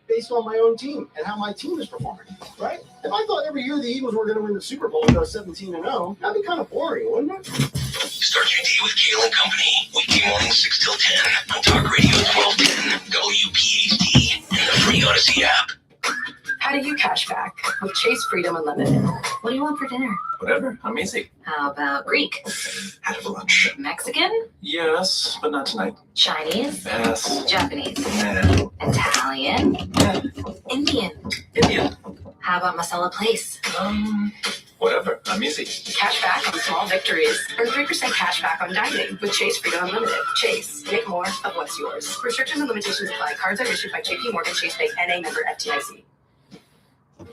based on my own team and how my team is performing, right? If I thought every year the Eagles were going to win the Super Bowl and go 17-0, that'd be kind of boring, wouldn't it? Start your day with Kale and Company weekday mornings 6 till 10 on Talk Radio 1210 WPHT and the free Odyssey app. How do you cash back with Chase Freedom Unlimited? What do you want for dinner? Whatever, I'm easy. How about Greek? Have lunch. Mexican? Yes, but not tonight. Chinese? Yes. Japanese? No. Italian? Indian? Indian. How about Masala Place? Whatever, I'm easy. Cash back on small victories. Earn 3% cash back on dining with Chase Freedom Unlimited. Chase, make more of what's yours. Restrictions and limitations apply. Cards are issued by JP Morgan Chase Bank NA member FDIC.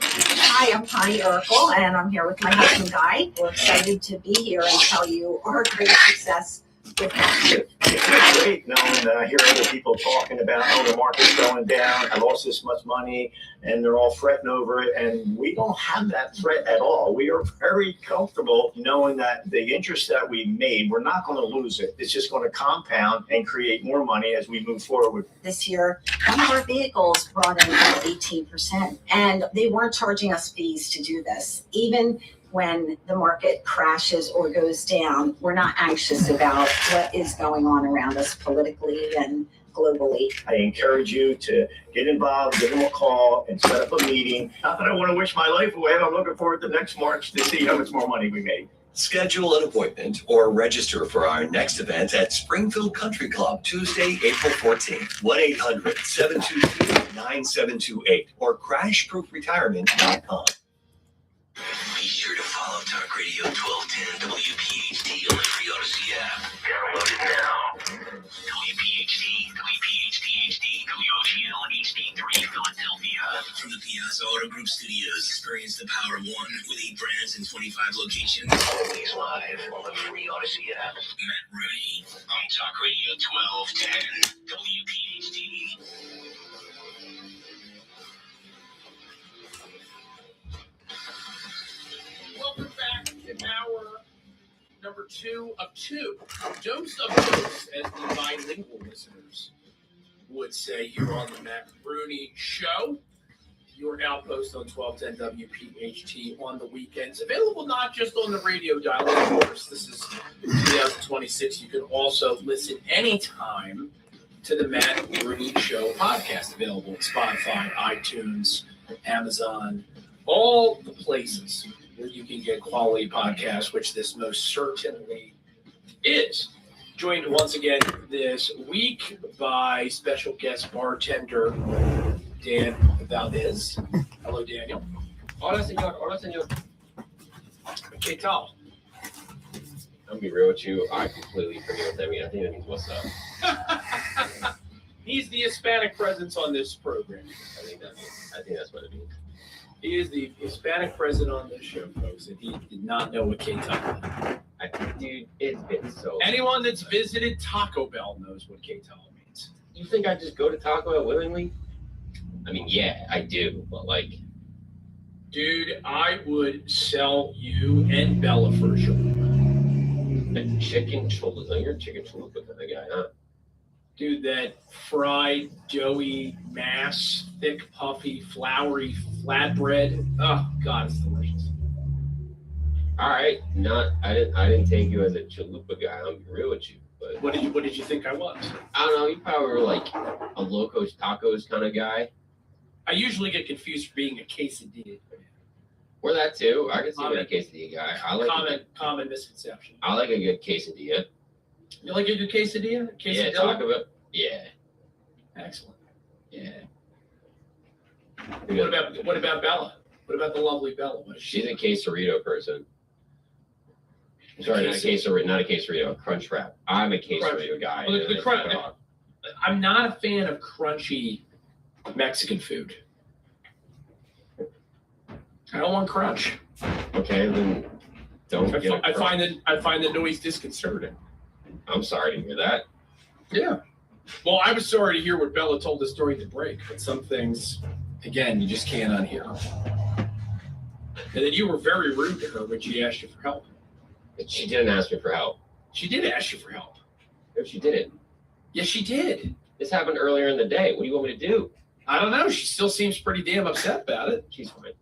Hi, I'm Connie Oracle, and I'm here with my husband Guy. We're excited to be here and tell you our great success with Mazda. It's great knowing that I hear other people talking about, oh, the market's going down, I lost this much money, and they're all fretting over it, and we don't have that threat at all. We are very comfortable knowing that the interest that we made, we're not going to lose it. It's just going to compound and create more money as we move forward. This year, one of our vehicles brought in about 18%, and they weren't charging us fees to do this. Even when the market crashes or goes down, we're not anxious about what is going on around us politically and globally. I encourage you to get involved, give them a call, and set up a meeting. Not that I want to wish my life away, I'm looking forward to next March to see how much more money we made. Schedule an appointment or register for our next event at Springfield Country Club, Tuesday, April 14th, 1-800-722-9728 or crashproofretirement.com. Be sure to follow Talk Radio 1210 WPHT on the free Odyssey app. Download it now. WPHT, WPHT-HD, WOGL HD3 Philadelphia. From the Piazza Auto Group Studios, experience the power of one with 8 brands and 25 locations. Always live on the free Odyssey app. Matt Rooney on Talk Radio 1210 WPHT. Welcome back to hour number 2 of 2. Dose of dose, as the bilingual listeners would say here on the Matt Rooney Show. Your outpost on 1210 WPHT on the weekends. Available not just on the radio dial, of course. This is 2026. You can also listen anytime to the Matt Rooney Show podcast. Available on Spotify, iTunes, Amazon, all the places where you can get quality podcasts, which this most certainly is. Joined once again this week by special guest bartender Dan Valdez. Hello, Daniel. Hola, señor. Hola, señor. ¿Qué tal? I'm gonna be real with you. I completely forget what that means. I think that means what's up. He's the Hispanic presence on this program. I think that's what it means. He is the Hispanic present on this show, folks, and he did not know what K-Tal meant. Dude, it's been so. Anyone that's visited Taco Bell knows what K-Tal means. You think I just go to Taco Bell willingly? I mean, yeah, I do, but like. Dude, I would sell you and Bella for sure. A chicken chalupa. You're a chicken chalupa kind of guy, huh? Dude, that fried, doughy mass, thick, puffy, floury flatbread. Oh God, it's delicious. All right, I didn't take you as a chalupa guy. I'm gonna be real with you. But what did you think I was? I don't know. You probably were like a Locos Tacos kind of guy. I usually get confused for being a quesadilla. Or that too. I can see being a quesadilla guy. I like common misconception. I like a good quesadilla. You like a good quesadilla? Yeah, Taco Bell. Yeah. Excellent. Yeah. What about Bella? What about the lovely Bella? She's a quesarito person. Sorry, not a quesarito, a crunch wrap. I'm a quesarito guy. Well, I'm not a fan of crunchy Mexican food. I don't want crunch. Okay, then don't get a I find the noise disconcerting. I'm sorry to hear that. Yeah. Well, I was sorry to hear what Bella told us during the break, but some things, again, you just can't unhear. And then you were very rude to her when she asked you for help. She didn't ask me for help. She did ask you for help. No, she didn't. Yes, she did. This happened earlier in the day. What do you want me to do? I don't know. She still seems pretty damn upset about it. She's fine.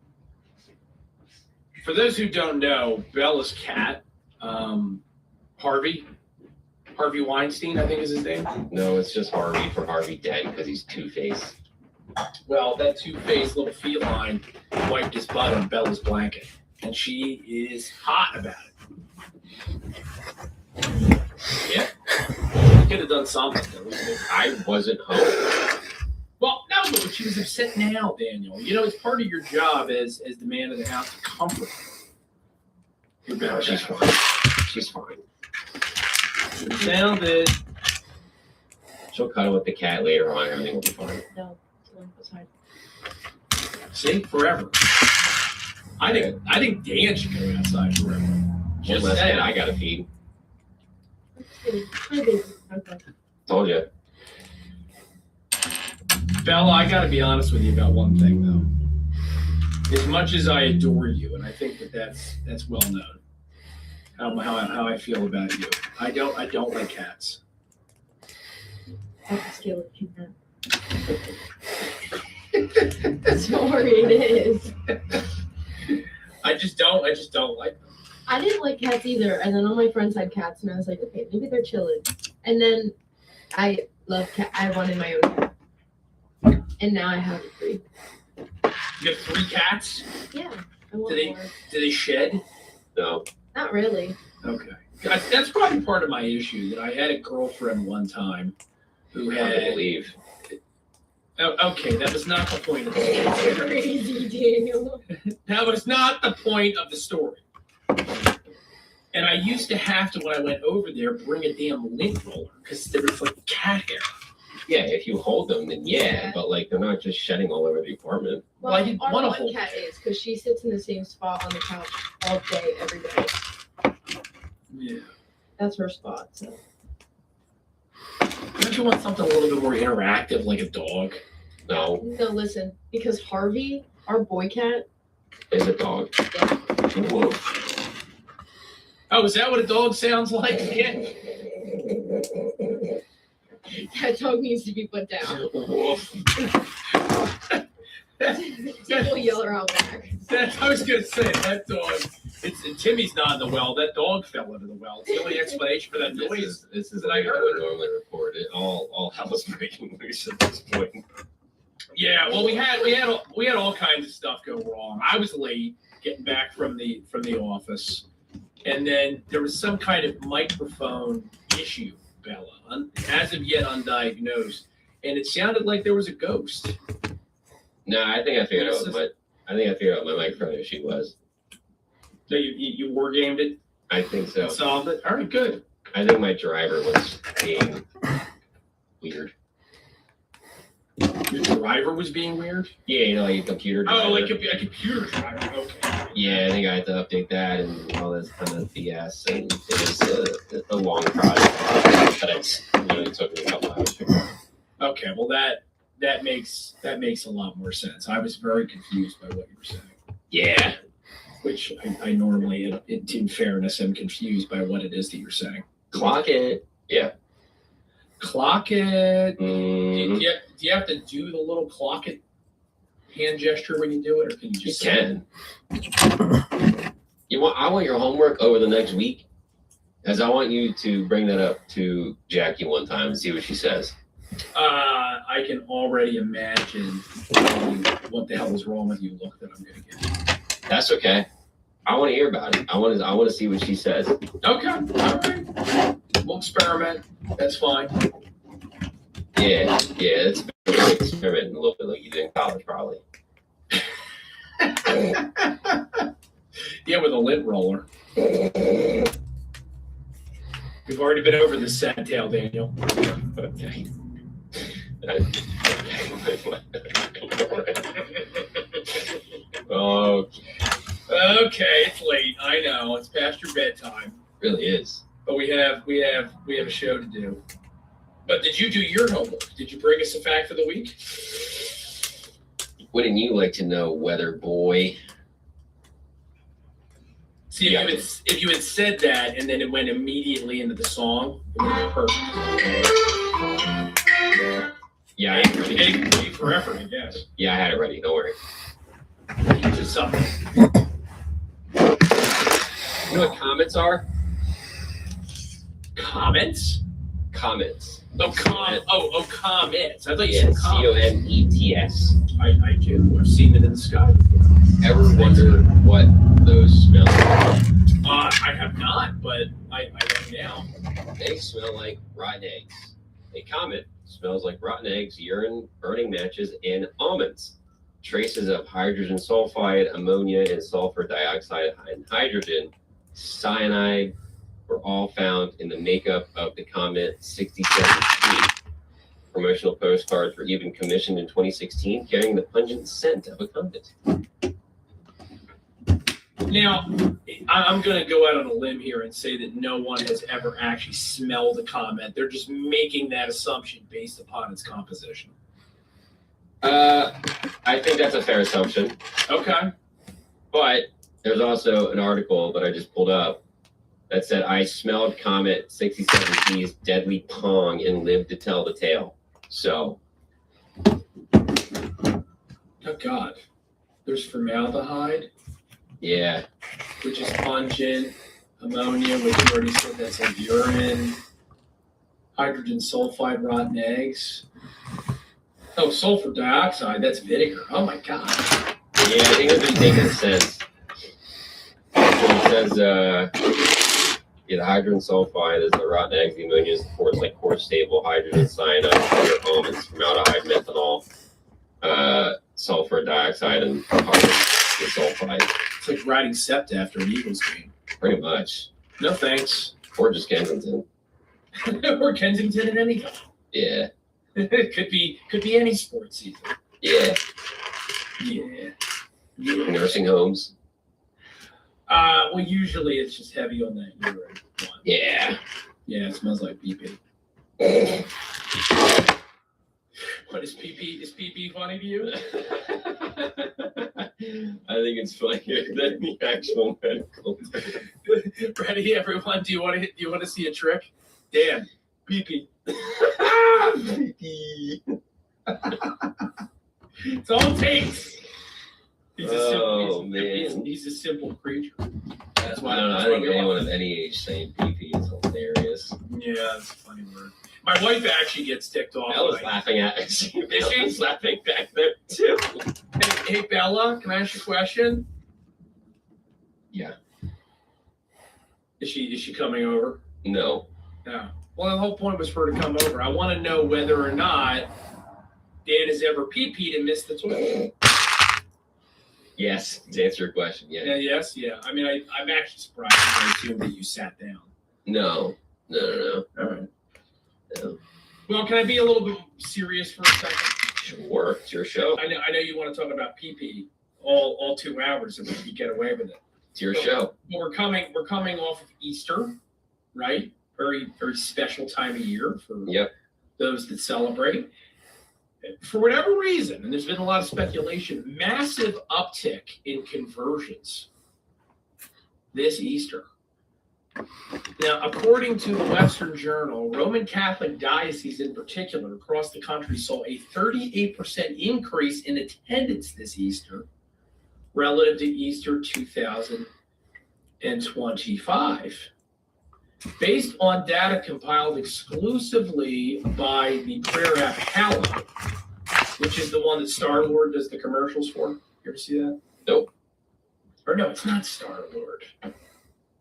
For those who don't know, Bella's cat, Harvey Weinstein, I think is his name. No, it's just Harvey for Harvey Dent because he's Two-Face. Well, that two-faced little feline wiped his butt on Bella's blanket, and she is hot about it. Yeah. You could have done something. I wasn't home. Well, no, but she was upset now, Daniel. You know, it's part of your job as the man of the house to comfort her. No, she's fine. She's fine. Now that she'll cuddle with the cat later on, everything will be fine. No, it's fine. See, forever. I think Dan should go outside forever. Just saying, I gotta feed. Okay. Told you. Bella, I gotta be honest with you about one thing, though. As much as I adore you, and I think that's well known, how I feel about you. I don't like cats. I'll just deal with you now. Sorry, it is. I just don't like them. I didn't like cats either, and then all my friends had cats, and I was like, okay, maybe they're chilling. And then I love cat. I wanted my own cat, and now I have 3. You have 3 cats? Yeah, I want more. Do they shed? No. Not really. Okay. That's probably part of my issue, that I had a girlfriend one time who had... I believe. Oh, okay, that was not the point of the story. Crazy, Daniel. That was not the point of the story. And I used to have to, when I went over there, bring a damn lint roller, because there was like cat hair. Yeah, if you hold them, then yeah, but like they're not just shedding all over the apartment. Well, I didn't our want to one hold cat is, because she sits in the same spot on the couch all day, every day. Yeah. That's her spot. So. Don't you want something a little bit more interactive, like a dog? No. No, listen, because Harvey, our boy cat, is a dog. Yeah. Whoa. Oh, is that what a dog sounds like? Yeah. That dog needs to be put down. Woof. People yell her out back. I was going to say, that dog, Timmy's not in the well. That dog fell into the well. It's the only explanation for that noise. This is that I heard. normally reported. All hell is breaking loose at this point. Yeah, well, we had all kinds of stuff go wrong. I was late getting back from the office, and then there was some kind of microphone issue, Bella, as of yet undiagnosed, and it sounded like there was a ghost. No, I think I figured out what my microphone issue was. So you war gamed it? I think so. Solved it? All right, good. I think my driver was being weird. Your driver was being weird? Yeah, you know, like a computer driver. Oh, like a computer driver. Okay. Yeah, I think I had to update that and all this kind of BS, and it was a long project that it really took me a couple hours to figure out. Okay, well that makes a lot more sense. I was very confused by what you were saying. Yeah. Which I normally, in fairness, am confused by what it is that you're saying. Clock it. Yeah. Clock it. Mm-hmm. Do you have to do the little clock it hand gesture when you do it, or can you just? You can. I want your homework over the next week, as I want you to bring that up to Jackie one time and see what she says. I can already imagine what the hell is wrong with you. Look that I'm going to get. That's okay. I want to hear about it. I want to see what she says. Okay. All right. We'll experiment. That's fine. Yeah, it's been experimenting a little bit like you did in college, probably. Yeah, with a lint roller. We've already been over the sad tale, Daniel. Okay. Oh, Okay, it's late. I know it's past your bedtime, really is. but we have a show to do. But did you do your homework? Did you bring us a fact of the week? Wouldn't you like to know, weather boy? See, if you had said that and then it went immediately into the song, it would have been perfect. Yeah, A for effort, I guess. Yeah, I had it ready. Don't worry. Just something. You know what comets are? Comments? Comets. Oh, comments. I thought you Yeah, said comments. COMETS. I do. I've seen it in the sky before. Ever wonder what those smell like? I have not, but I am now. They smell like rotten eggs. A comet smells like rotten eggs, urine, burning matches, and almonds. Traces of hydrogen sulfide, ammonia, and sulfur dioxide and hydrogen cyanide were all found in the makeup of the comet 67P. Promotional postcards were even commissioned in 2016 carrying the pungent scent of a comet. Now, I'm going to go out on a limb here and say that no one has ever actually smelled a comet. They're just making that assumption based upon its composition. I think that's a fair assumption. Okay. But there's also an article that I just pulled up that said, I smelled Comet 67P's deadly pong and lived to tell the tale. So. Oh, God. There's formaldehyde. Yeah. Which is pungent. Ammonia, which you already said that's like urine. Hydrogen sulfide, rotten eggs. Oh, sulfur dioxide, that's vinegar. Oh, my God. Yeah, I think it's making sense. It says, the hydrogen sulfide is the rotten eggs, the ammonia is core stable hydrogen cyanide, sugar, almonds, formaldehyde, methanol, sulfur dioxide, and hydrogen sulfide. It's like riding SEPTA after an Eagles game. Pretty much. No thanks. Or just Kensington. Or Kensington at any time. Yeah. It could be any sports season. Yeah. Yeah. Nursing homes. Well, usually it's just heavy on that urine one. Yeah. Yeah, it smells like pee-pee. What is pee-pee? Is pee-pee funny to you? I think it's funnier than the actual medical. Ready, everyone? Do you want to see a trick? Dan, pee-pee. Pee-pee. It's all it takes. He's a simple creature. That's why I don't know. I think anyone of any age saying pee-pee is hilarious. Yeah, that's a funny word. My wife actually gets ticked off. Bella's laughing at me. She's laughing back there too. Hey, Bella, can I ask you a question? Yeah. Is she coming over? No. No. Well, the whole point was for her to come over. I want to know whether or not Dan has ever pee-peed and missed the toilet. Yes, to answer your question, yeah. Yes, yeah. I mean, I'm actually surprised. I assumed that you sat down. No. All right. No. Well, can I be a little bit serious for a second? Sure, it's your show. I know you want to talk about pee-pee all 2 hours if we can get away with it. It's your show. Well, we're coming off of Easter, right? Very, very special time of year for those that celebrate. For whatever reason, and there's been a lot of speculation, massive uptick in conversions this Easter. Now, according to the Western Journal, Roman Catholic dioceses in particular across the country saw a 38% increase in attendance this Easter relative to Easter 2025. Based on data compiled exclusively by the prayer app Cada, which is the one that Star-Lord does the commercials for. You ever see that? Nope. Or no, it's not Star-Lord.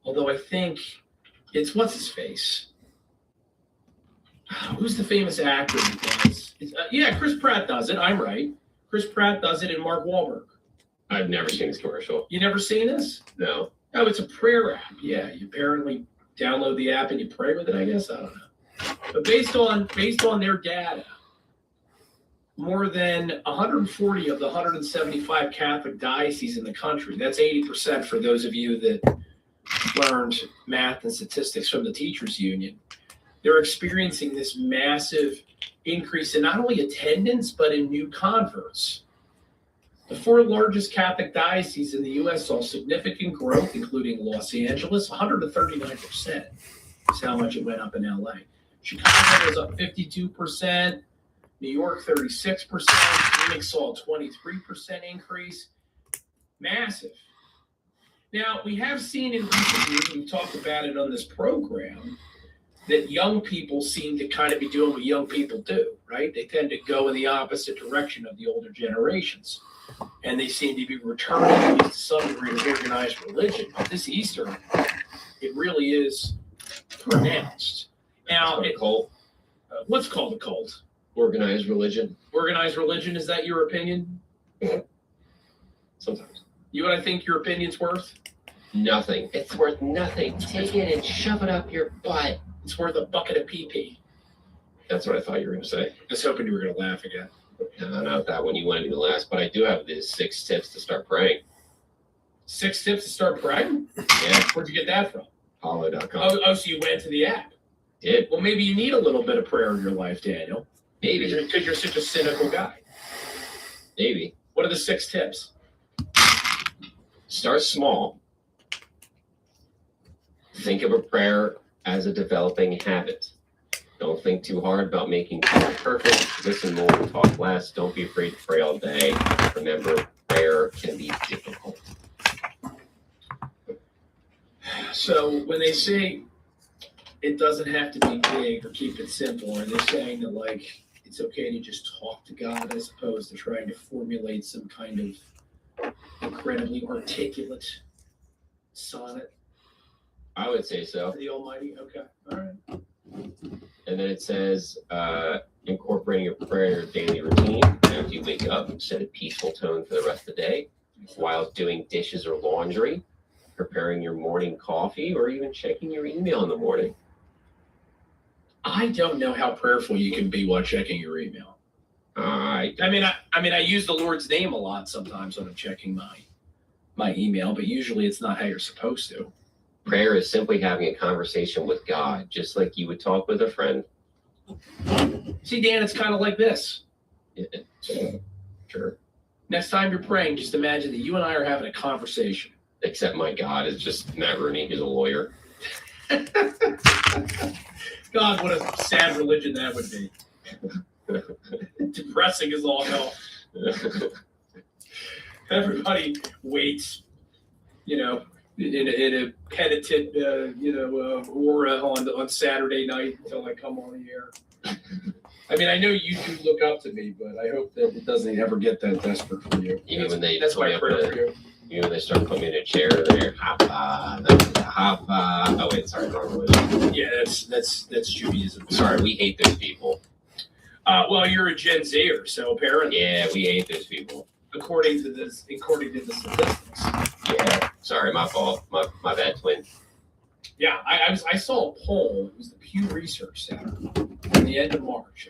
Although I think it's what's his face. who's the famous actor that does? Yeah, Chris Pratt does it. I'm right. Chris Pratt does it, and Mark Wahlberg. I've never seen this commercial. You never seen this? No. Oh, it's a prayer app. Yeah, you apparently download the app and you pray with it. I guess I don't know. But based on their data, more than 140 of the 175 Catholic dioceses in the country. That's 80% for those of you that learned math and statistics from the teachers union. They're experiencing this massive increase in not only attendance, but in new converts. The 4 largest Catholic dioceses in the U.S. saw significant growth, including Los Angeles, 139%. That's how much it went up in L.A. Chicago was up 52%. New York, 36%. Phoenix saw a 23% increase. Massive. Now, we have seen in recent years, we've talked about it on this program, that young people seem to kind of be doing what young people do, right? They tend to go in the opposite direction of the older generations. And they seem to be returning at least to some degree to organized religion. But this Easter, it really is pronounced. Now, Cult. What's called a cult? Organized religion. Organized religion, is that your opinion? Sometimes. You know what I think your opinion's worth? Nothing. It's worth nothing. Take it and shove it up your butt. It's worth a bucket of pee-pee. That's what I thought you were going to say. I was hoping you were going to laugh again. No, not that one. You wanted me to last, but I do have these 6 tips to start praying. 6 tips to start praying? Yeah. Where'd you get that from? Hollow.com. Oh, so you went to the app? Did. Well, maybe you need a little bit of prayer in your life, Daniel. Maybe. Because you're such a cynical guy. Maybe. What are the 6 tips? Start small. Think of a prayer as a developing habit. Don't think too hard about making prayer perfect. Listen more, talk less. Don't be afraid to pray all day. Remember, prayer can be difficult. So when they say it doesn't have to be big or keep it simple, are they saying that, like, it's okay to just talk to God as opposed to trying to formulate some kind of incredibly articulate sonnet I would say so. to the Almighty? Okay, all right. And then it says, incorporating a prayer in your daily routine after you wake up, set a peaceful tone for the rest of the day while doing dishes or laundry, preparing your morning coffee, or even checking your email in the morning. I don't know how prayerful you can be while checking your email. I use the Lord's name a lot sometimes when I'm checking my email, but usually it's not how you're supposed to. Prayer is simply having a conversation with God, just like you would talk with a friend. See, Dan, it's kind of like this. Sure. Next time you're praying, just imagine that you and I are having a conversation. Except my God is just Matt Rooney, who's a lawyer. God, what a sad religion that would be. Depressing as all hell. Everybody waits, in a penitent, aura on Saturday night until I come on the air. I know you do look up to me, but I hope that it doesn't ever get that desperate for you. That's my prayer for you. When they start putting me in a chair, they're hapa. Oh wait, sorry, wrong religion. Yeah, that's Judaism. Sorry, we hate those people. Well, you're a Gen Zer, so apparently. Yeah, we hate those people. According to the statistics. Yeah, sorry, my fault. My bad, twin. Yeah, I saw a poll. It was the Pew Research Center at the end of March.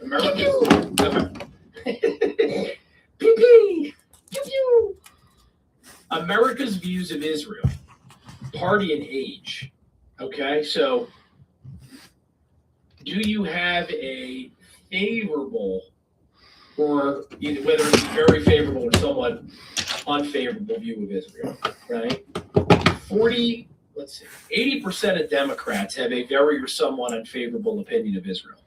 America's views of Israel, party and age. Okay, so do you have a favorable, or whether it's very favorable or somewhat unfavorable view of Israel, right? 80% of Democrats have a very or somewhat unfavorable opinion of Israel.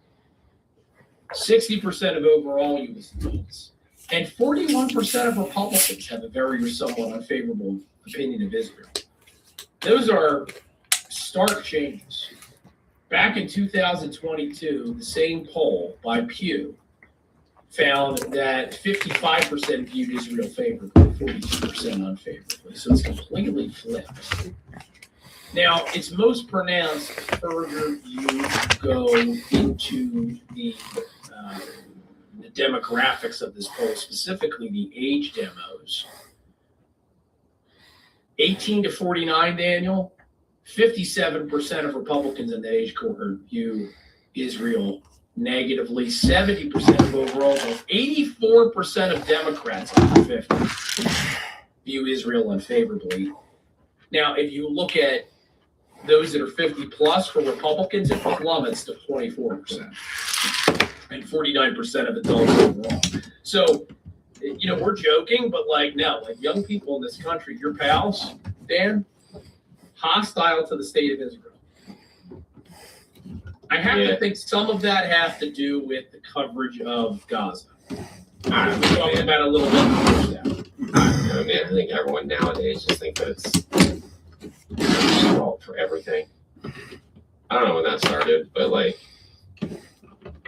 60% of overall U.S. adults. And 41% of Republicans have a very or somewhat unfavorable opinion of Israel. Those are stark changes. Back in 2022, the same poll by Pew found that 55% viewed Israel favorably, 42% unfavorably. So it's completely flipped. Now, it's most pronounced further you go into the demographics of this poll, specifically the age demos. 18 to 49, Daniel, 57% of Republicans in the age cohort view Israel negatively, 70% of overall votes, 84% of Democrats under 50 view Israel unfavorably. Now, if you look at those that are 50 plus for Republicans, it plummets to 24% and 49% of adults overall. So, we're joking, but no, young people in this country, your pals, Dan, hostile to the state of Israel. I have to think some of that has to do with the coverage of Gaza. We're talking about a little bit more. I think everyone nowadays just think that it's fault for everything. I don't know when that started, but it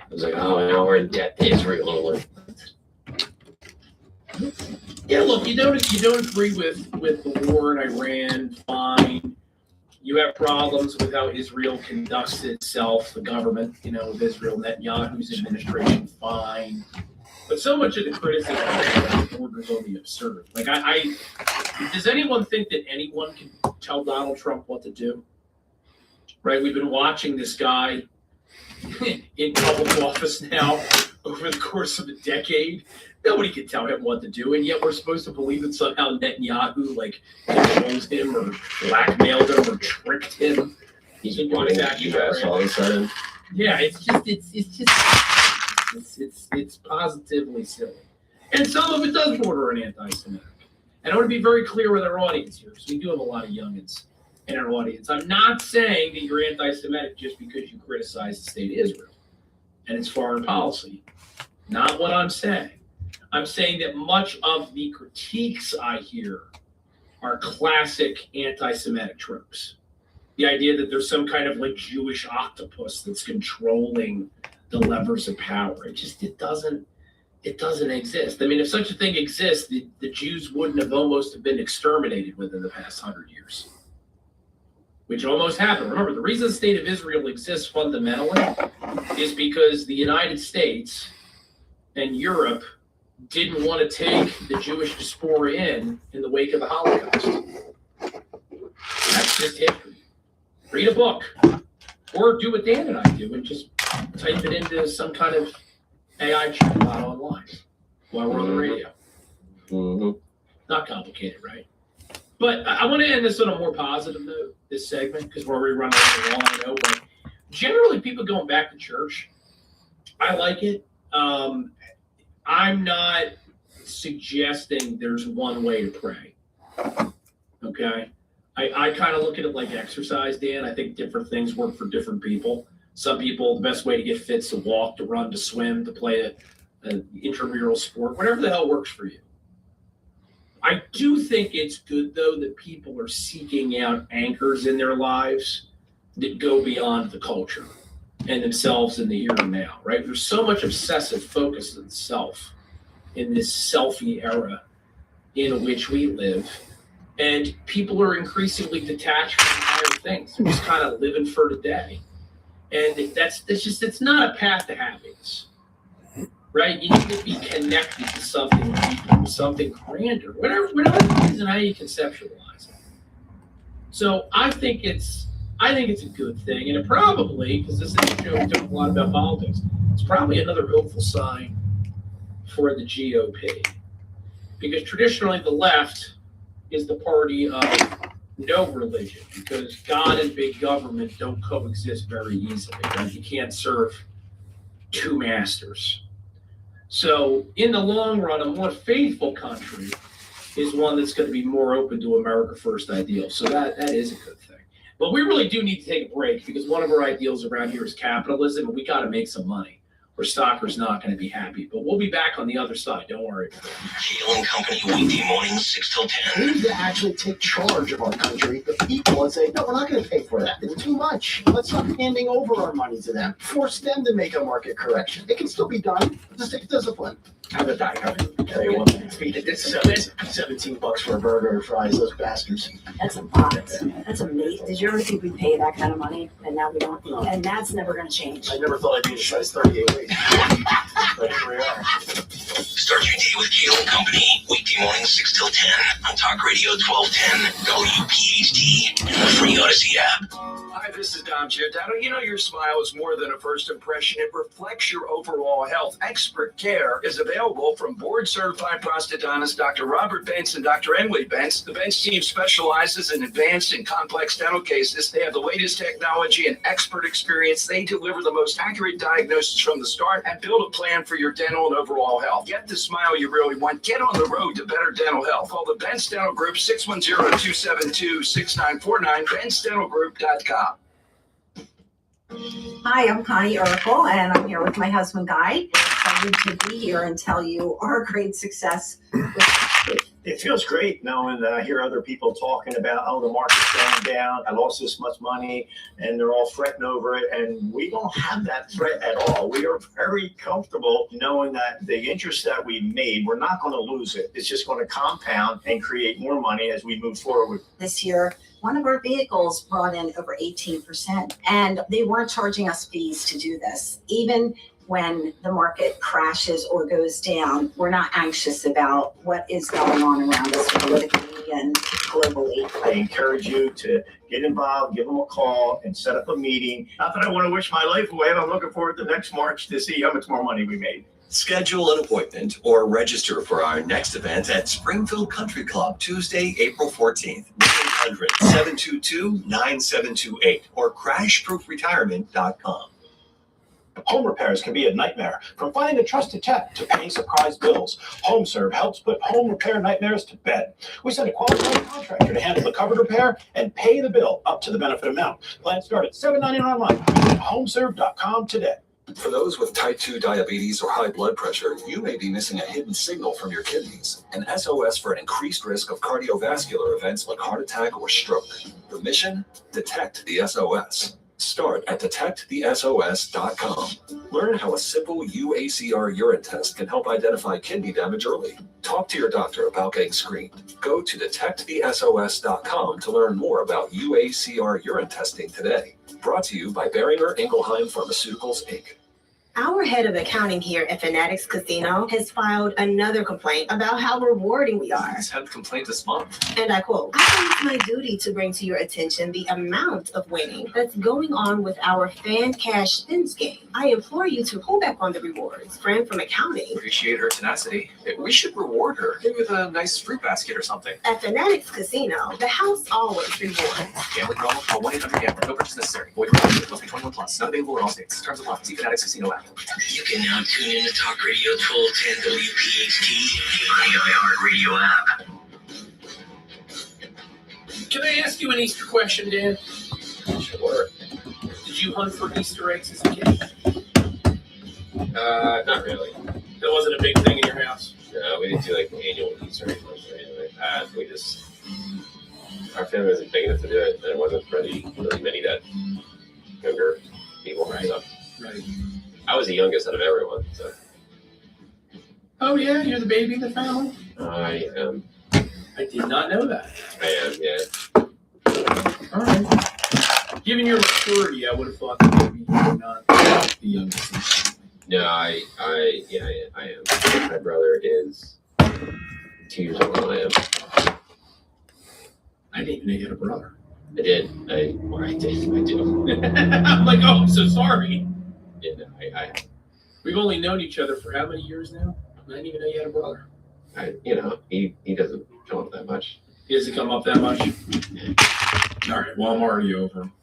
was oh, now we're in debt to Israel. Yeah, look, you don't agree with the war in Iran, fine. You have problems with how Israel conducts itself, the government, of Israel, Netanyahu's administration, fine. But so much of the criticism borders on the absurd. Does anyone think that anyone can tell Donald Trump what to do? Right? We've been watching this guy in public office now over the course of a decade. Nobody can tell him what to do, and yet we're supposed to believe that somehow Netanyahu controls him or blackmailed him or tricked him. He's running that U.S. all of a sudden. Yeah, it's positively silly, and some of it does border on anti-Semitic. And I want to be very clear with our audience here, because we do have a lot of youngins in our audience. I'm not saying that you're anti-Semitic just because you criticize the state of Israel and its foreign policy. Not what I'm saying. I'm saying that much of the critiques I hear are classic anti-Semitic tropes. The idea that there's some kind of Jewish octopus that's controlling the levers of power. It doesn't exist. I mean, if such a thing exists, the Jews wouldn't have almost been exterminated within the past 100 years, which almost happened. Remember, the reason the state of Israel exists fundamentally is because the United States and Europe didn't want to take the Jewish diaspora in the wake of the Holocaust. That's just history. Read a book, or do what Dan and I do and just type it into some kind of AI chatbot online while we're on the radio. Mm-hmm. Not complicated, right? But I want to end this on a more positive note, this segment, because we're already running a little long, I know. But generally, people going back to church, I like it. I'm not suggesting there's one way to pray. Okay? I kind of look at it like exercise, Dan. I think different things work for different people. Some people, the best way to get fit is to walk, to run, to swim, to play an intramural sport, whatever the hell works for you. I do think it's good, though, that people are seeking out anchors in their lives that go beyond the culture and themselves in the here and now, right? There's so much obsessive focus on self in this selfie era in which we live. And people are increasingly detached from higher things. They're just kind of living for today. And it's not a path to happiness, right? You need to be connected to something deeper, something grander, whatever it is and how you conceptualize it. So I think it's a good thing. And it probably, because this is a show, we talk a lot about politics, it's probably another hopeful sign for the GOP. Because traditionally the left is the party of no religion, because God and big government don't coexist very easily. Right? You can't serve two masters. So in the long run, a more faithful country is one that's going to be more open to America First ideals. So that is a good thing. But we really do need to take a break, because one of our ideals around here is capitalism, and we got to make some money, or soccer's not going to be happy. But we'll be back on the other side. Don't worry. Kale and Company, weekday mornings, 6 till 10. We need to actually take charge of our country, the people, and say, no, we're not going to pay for that. It's too much. Let's stop handing over our money to them. Force them to make a market correction. It can still be done. Just take discipline. How about that, Kevin? Hey, well, it's $17 for a burger and fries, those bastards. That's a lot. That's amazing. Did you ever think we'd pay that kind of money? And now we don't. No. And that's never going to change. I never thought I'd be a size 38 weight. But here we are. Start your day with Kale and Company, weekday mornings, 6 till 10 on Talk Radio 1210, WPHT, and the free Odyssey app. Hi, this is Dom Giordano. You know your smile is more than a first impression. It reflects your overall health. Expert care is available from board-certified prosthodontist Dr. Robert Bentz and Dr. Emily Bentz. The Bentz team specializes in advanced and complex dental cases. They have the latest technology and expert experience. They deliver the most accurate diagnosis from the start and build a plan for your dental and overall health. Get the smile you really want. Get on the road to better dental health. Call the Bentz Dental Group, 610-272-6949, BentzDentalGroup.com. Hi, I'm Connie Urkel, and I'm here with my husband, Guy. Excited to be here and tell you our great success. It feels great knowing that I hear other people talking about, oh, the market's going down, I lost this much money, and they're all fretting over it. And we don't have that threat at all. We are very comfortable knowing that the interest that we made, we're not going to lose it. It's just going to compound and create more money as we move forward. This year, one of our vehicles brought in over 18%, and they weren't charging us fees to do this. Even when the market crashes or goes down, we're not anxious about what is going on around us politically and globally. I encourage you to get involved, give them a call, and set up a meeting. Not that I want to wish my life away. I'm looking forward to next March to see how much more money we made. Schedule an appointment or register for our next event at Springfield Country Club, Tuesday, April 14th, 1-800-722-9728 or crashproofretirement.com. Home repairs can be a nightmare. From finding a trusted tech to paying surprise bills, HomeServe helps put home repair nightmares to bed. We send a qualified contractor to handle the covered repair and pay the bill up to the benefit amount. Plans start at $7.99 a month. Visit HomeServe.com today. For those with type 2 diabetes or high blood pressure, you may be missing a hidden signal from your kidneys, an SOS for an increased risk of cardiovascular events like heart attack or stroke. The mission? Detect the SOS. Start at detectthesos.com. Learn how a simple UACR urine test can help identify kidney damage early. Talk to your doctor about getting screened. Go to detectthesos.com to learn more about UACR urine testing today. Brought to you by Boehringer Ingelheim Pharmaceuticals, Inc. Our head of accounting here at Fanatics Casino has filed another complaint about how rewarding we are. He's had a complaint this month. And I quote, I think it's my duty to bring to your attention the amount of winning that's going on with our fan cash spins game. I implore you to pull back on the rewards. Friend from accounting. Appreciate her tenacity. We should reward her. Maybe with a nice fruit basket or something. At Fanatics Casino, the house always rewards. Gambling problem? Call 1-800-GAMBLER. No purchase necessary. Void for must be 21 plus. Not available in all states. Terms apply. See Fanatics Casino app. You can now tune in to Talk Radio 1210 WPHT on the iHeartRadio app. Can I ask you an Easter question, Dan? Sure. Did you hunt for Easter eggs as a kid? Not really. That wasn't a big thing in your house? No, we didn't do like annual Easter egg hunts or anything like that. We just, our family wasn't big enough to do it, and it wasn't really many that younger people and stuff. Right. I was the youngest out of everyone, so. Oh yeah, you're the baby in the family? I am. I did not know that. I am, yeah. All right. Given your maturity, I would have thought that maybe you were not the youngest. No, I am. My brother is 2 years older than I am. I didn't even know you had a brother. I did. I do. I'm like, oh, I'm so sorry. Yeah, no, We've only known each other for how many years now? I didn't even know you had a brother. He doesn't come up that much. He doesn't come up that much? All right, well, I'm already over him.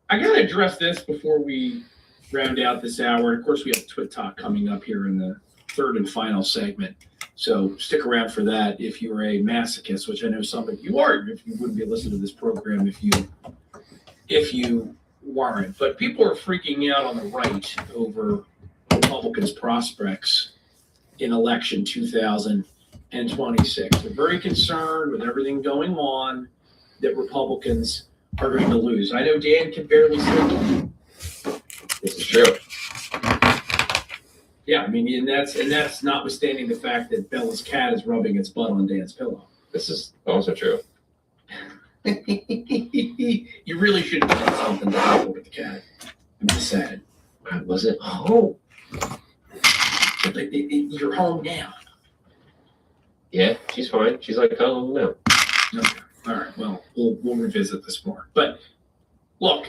I got to address this before we round out this hour. Of course, we have Twit Talk coming up here in the third and final segment. So stick around for that if you're a masochist, which I know some of you are. If you wouldn't be listening to this program if you Warren, but people are freaking out on the right over Republicans' prospects in election 2026. They're very concerned with everything going on that Republicans are going to lose. I know Dan can barely sleep. This is true. Yeah, I mean, and that's notwithstanding the fact that Bella's cat is rubbing its butt on Dan's pillow. This is also true. You really should have done something to help with the cat. I'm just sad. Was it? Oh. You're home now. Yeah, she's fine. She's like, oh, no. Okay. All right. Well, we'll revisit this more. But look,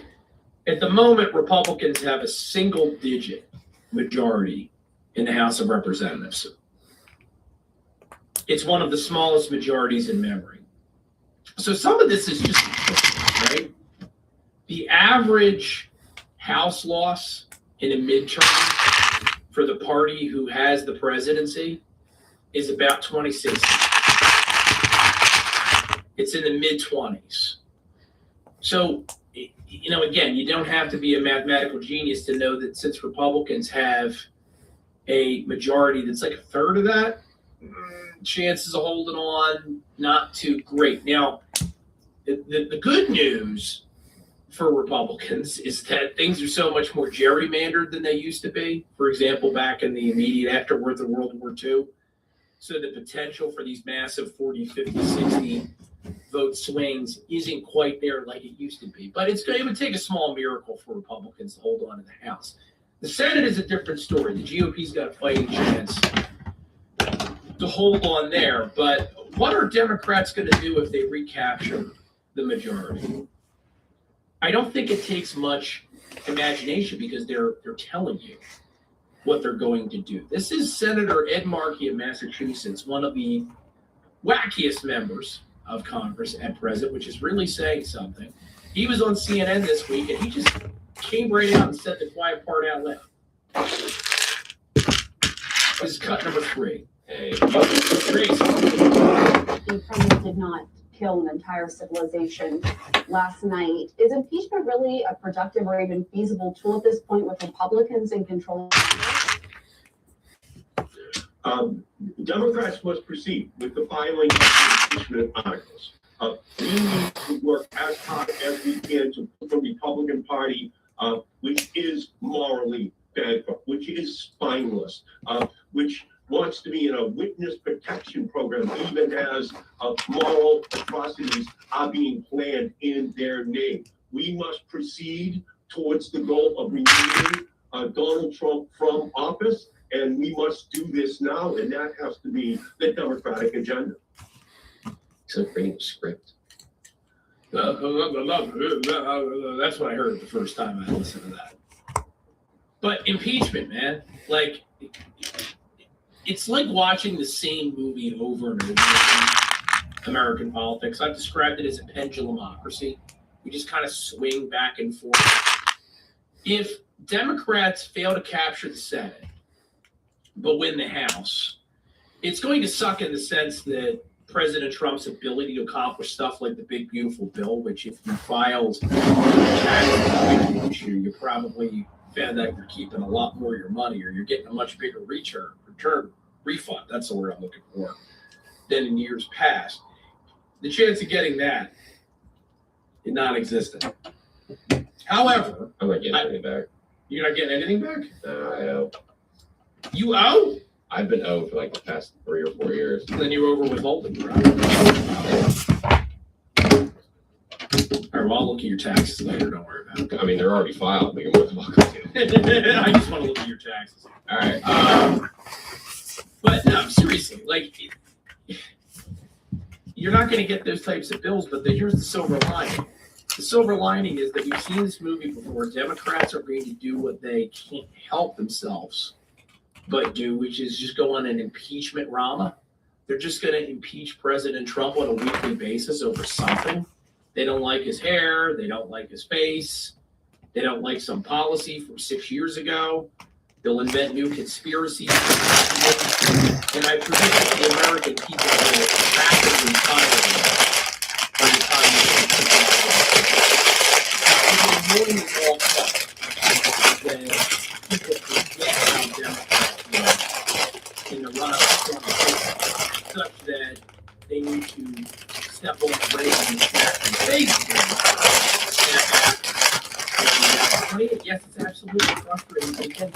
at the moment, Republicans have a single-digit majority in the House of Representatives. It's one of the smallest majorities in memory. So some of this is just right. The average House loss in a midterm for the party who has the presidency is about 26. It's in the mid-20s. So, you know, again, you don't have to be a mathematical genius to know that since Republicans have a majority that's like a third of that, chances of holding on, not too great. Now, the good news for Republicans is that things are so much more gerrymandered than they used to be. For example, back in the immediate afterwards of World War II. So the potential for these massive 40, 50, 60 vote swings isn't quite there like it used to be. But it would take a small miracle for Republicans to hold on to the House. The Senate is a different story. The GOP's got a fighting chance to hold on there. But what are Democrats going to do if they recapture the majority? I don't think it takes much imagination because they're telling you what they're going to do. This is Senator Ed Markey of Massachusetts, one of the wackiest members of Congress at present, which is really saying something. He was on CNN this week, and he just came right out and said the quiet part out loud. This is cut number 3. Hey, He probably did not kill an entire civilization last night. Is impeachment really a productive or even feasible tool at this point with Republicans in control? Democrats must proceed with the filing of the impeachment articles. We need to work as hard as we can to put the Republican Party, which is morally bankrupt, which is spineless, which wants to be in a witness protection program, even as moral atrocities are being planned in their name. We must proceed towards the goal of removing Donald Trump from office, and we must do this now, and that has to be the Democratic agenda. It's a great script. That's what I heard the first time I listened to that. But impeachment, man, like, it's like watching the same movie over and over again. American politics. I've described it as a pendulumocracy. We just kind of swing back and forth. If Democrats fail to capture the Senate, but win the House, it's going to suck in the sense that President Trump's ability to accomplish stuff like the big, beautiful bill, which if you filed taxes this year, you probably found out you're keeping a lot more of your money or you're getting a much bigger refund, that's the word I'm looking for, than in years past. The chance of getting that is non-existent. However, I'm not getting anything back. You're not getting anything back? I owe. You owe? I've been owed for like the past 3 or 4 years. Then you're over withholding, right? All right, well, I'll look at your taxes later. Don't worry about it. I mean, they're already filed, but you're more than welcome to. I just want to look at your taxes. All right. But no, seriously, like, you're not going to get those types of bills, but here's the silver lining. The silver lining is that we've seen this movie before. Democrats are going to do what they can't help themselves but do, which is just go on an impeachment rama. They're just going to impeach President Trump on a weekly basis over something. They don't like his hair. They don't like his face. They don't like some policy from 6 years ago. They'll invent new conspiracies. And I predict that the American people will rapidly tire by the time they all that people forget how Democrats in the run-up to 2020, such that they need to step on the brake and smack their face. Yes, it's absolutely frustrating. They can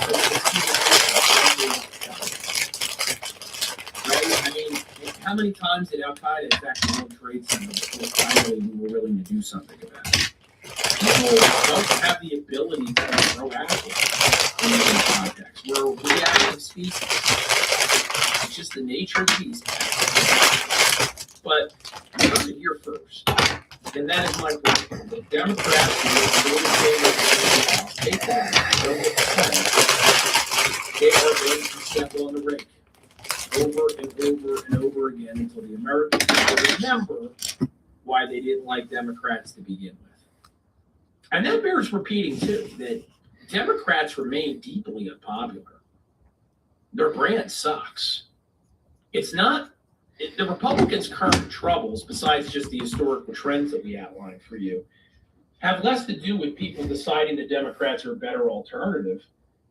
right? I mean, how many times did Al Qaeda attack the World Trade Center before finally we were willing to do something about it? People don't have the ability to be proactive in these contexts. We're a reactive species. It's just the nature of the beast. But you heard it here first. And that is my point. The Democrats who will take that, they are going to step on the rake over and over and over again until the Americans will remember why they didn't like Democrats to begin with. And that bears repeating, too, that Democrats remain deeply unpopular. Their brand sucks. It's not, the Republicans' current troubles, besides just the historical trends that we outlined for you, have less to do with people deciding the Democrats are a better alternative.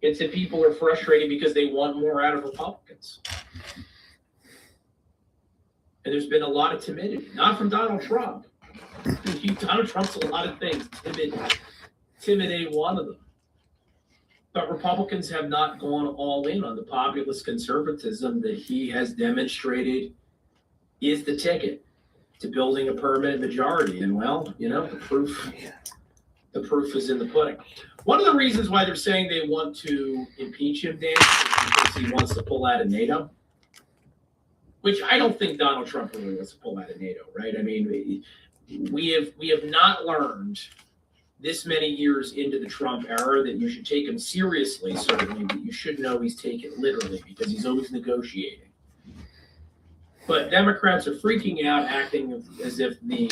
It's that people are frustrated because they want more out of Republicans. And there's been a lot of timidity, not from Donald Trump. Donald Trump's a lot of things. Timid ain't one of them. But Republicans have not gone all in on the populist conservatism that he has demonstrated is the ticket to building a permanent majority. And well, you know, the proof is in the pudding. One of the reasons why they're saying they want to impeach him, Dan, is because he wants to pull out of NATO. Which I don't think Donald Trump really wants to pull out of NATO, right? I mean, we have not learned this many years into the Trump era that you should take him seriously, certainly, but you should know he's taken literally because he's always negotiating. But Democrats are freaking out, acting as if the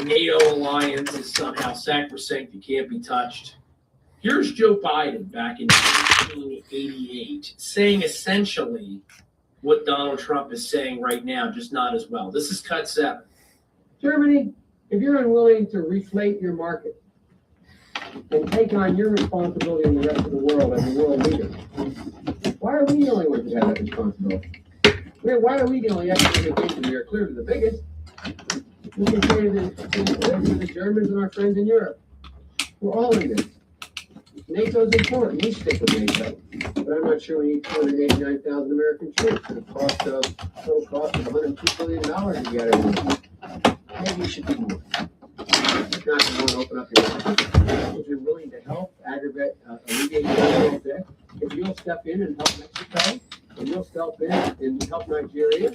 NATO alliance is somehow sacrosanct and can't be touched. Here's Joe Biden back in 1988 saying essentially what Donald Trump is saying right now, just not as well. This is cut 7. Germany, if you're unwilling to reflate your market and take on your responsibility in the rest of the world as a world leader, why are we the only ones that have that responsibility? Why are we the only economic nation? We are clearly the biggest. We can say to the Germans and our friends in Europe, we're all in this. NATO is important. We stick with NATO. But I'm not sure we need 289,000 American troops at a total cost of $102 billion to get everything. Maybe you should do more. If not, you want to open up your market. If you're willing to help alleviate the debt, if you'll step in and help Mexico, and you'll step in and help Nigeria,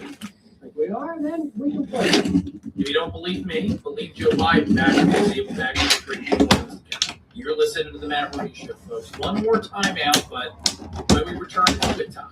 like we are, then we can play. If you don't believe me, believe Joe Biden back in the table back in the Great War. You're listening to the Matt Rooney Show, folks. One more time out, but when we return, it's good time.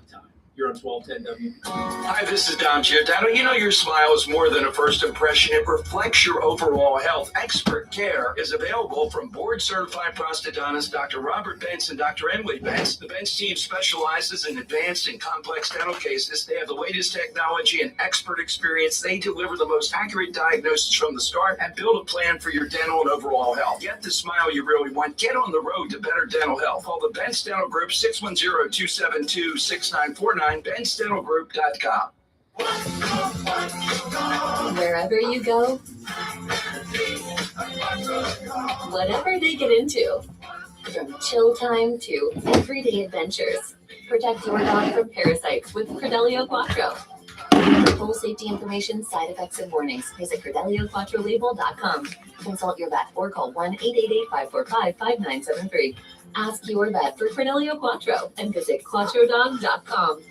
You're on 1210 W. Hi, this is Dom Giordano. You know your smile is more than a first impression. It reflects your overall health. Expert care is available from board-certified prosthodontist Dr. Robert Benz and Dr. Emily Benz. The Benz team specializes in advanced and complex dental cases. They have the latest technology and expert experience. They deliver the most accurate diagnosis from the start and build a plan for your dental and overall health. Get the smile you really want. Get on the road to better dental health. Call the Benz Dental Group 610-272-6949. BenzDentalGroup.com. Wherever you go, whatever they get into, from chill time to everyday adventures, protect your dog from parasites with Credelio Quattro. For full safety information, side effects, and warnings, visit CredeliaQuattroLabel.com. Consult your vet or call 1-888-545-5973. Ask your vet for Credelio Quattro and visit QuattroDog.com.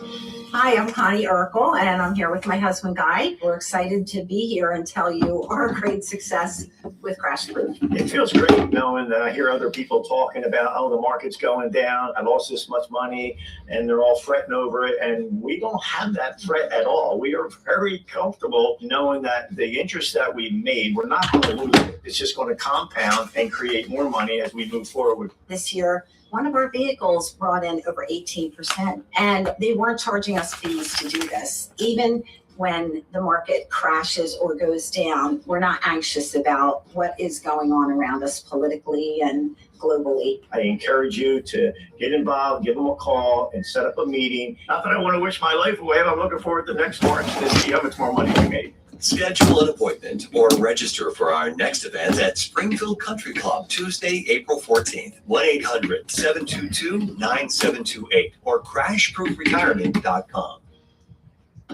Hi, I'm Connie Urkel, and I'm here with my husband, Guy. We're excited to be here and tell you our great success with Crash Proof. It feels great knowing that I hear other people talking about, oh, the market's going down, I lost this much money, and they're all fretting over it. And we don't have that threat at all. We are very comfortable knowing that the interest that we made, we're not going to lose it. It's just going to compound and create more money as we move forward. This year, one of our vehicles brought in over 18%, and they weren't charging us fees to do this. Even when the market crashes or goes down, we're not anxious about what is going on around us politically and globally. I encourage you to get involved, give them a call, and set up a meeting. Not that I want to wish my life away, but I'm looking forward to next March to see how much more money we made. Schedule an appointment or register for our next event at Springfield Country Club, Tuesday, April 14th, 1-800-722-9728 or crashproofretirement.com.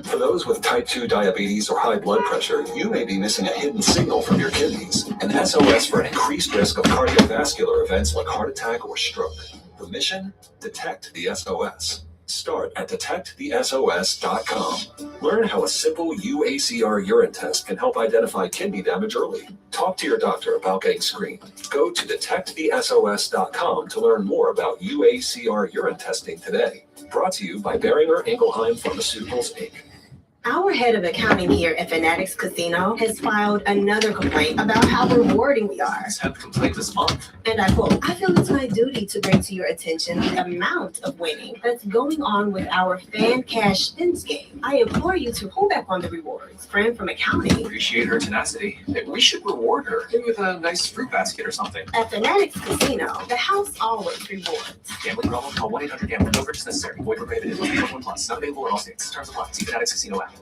For those with type 2 diabetes or high blood pressure, you may be missing a hidden signal from your kidneys, an SOS for an increased risk of cardiovascular events like heart attack or stroke. The mission? Detect the SOS. Start at detectthesos.com. Learn how a simple UACR urine test can help identify kidney damage early. Talk to your doctor about getting screened. Go to detectthesos.com to learn more about UACR urine testing today. Brought to you by Boehringer Ingelheim Pharmaceuticals, Inc. Our head of accounting here at Fanatics Casino has filed another complaint about how rewarding we are. Let's have the complaint this month. And I quote, I feel it's my duty to bring to your attention the amount of winning that's going on with our fan cash spins game. I implore you to pull back on the rewards. Friend from accounting. Appreciate her tenacity. We should reward her. Maybe with a nice fruit basket or something. At Fanatics Casino, the house always rewards. Gambling problem? Call 1-800-GAMBLER. No purchase necessary. Void where prohibited. 21 plus. Not available in all states. Terms apply. See Fanatics Casino app.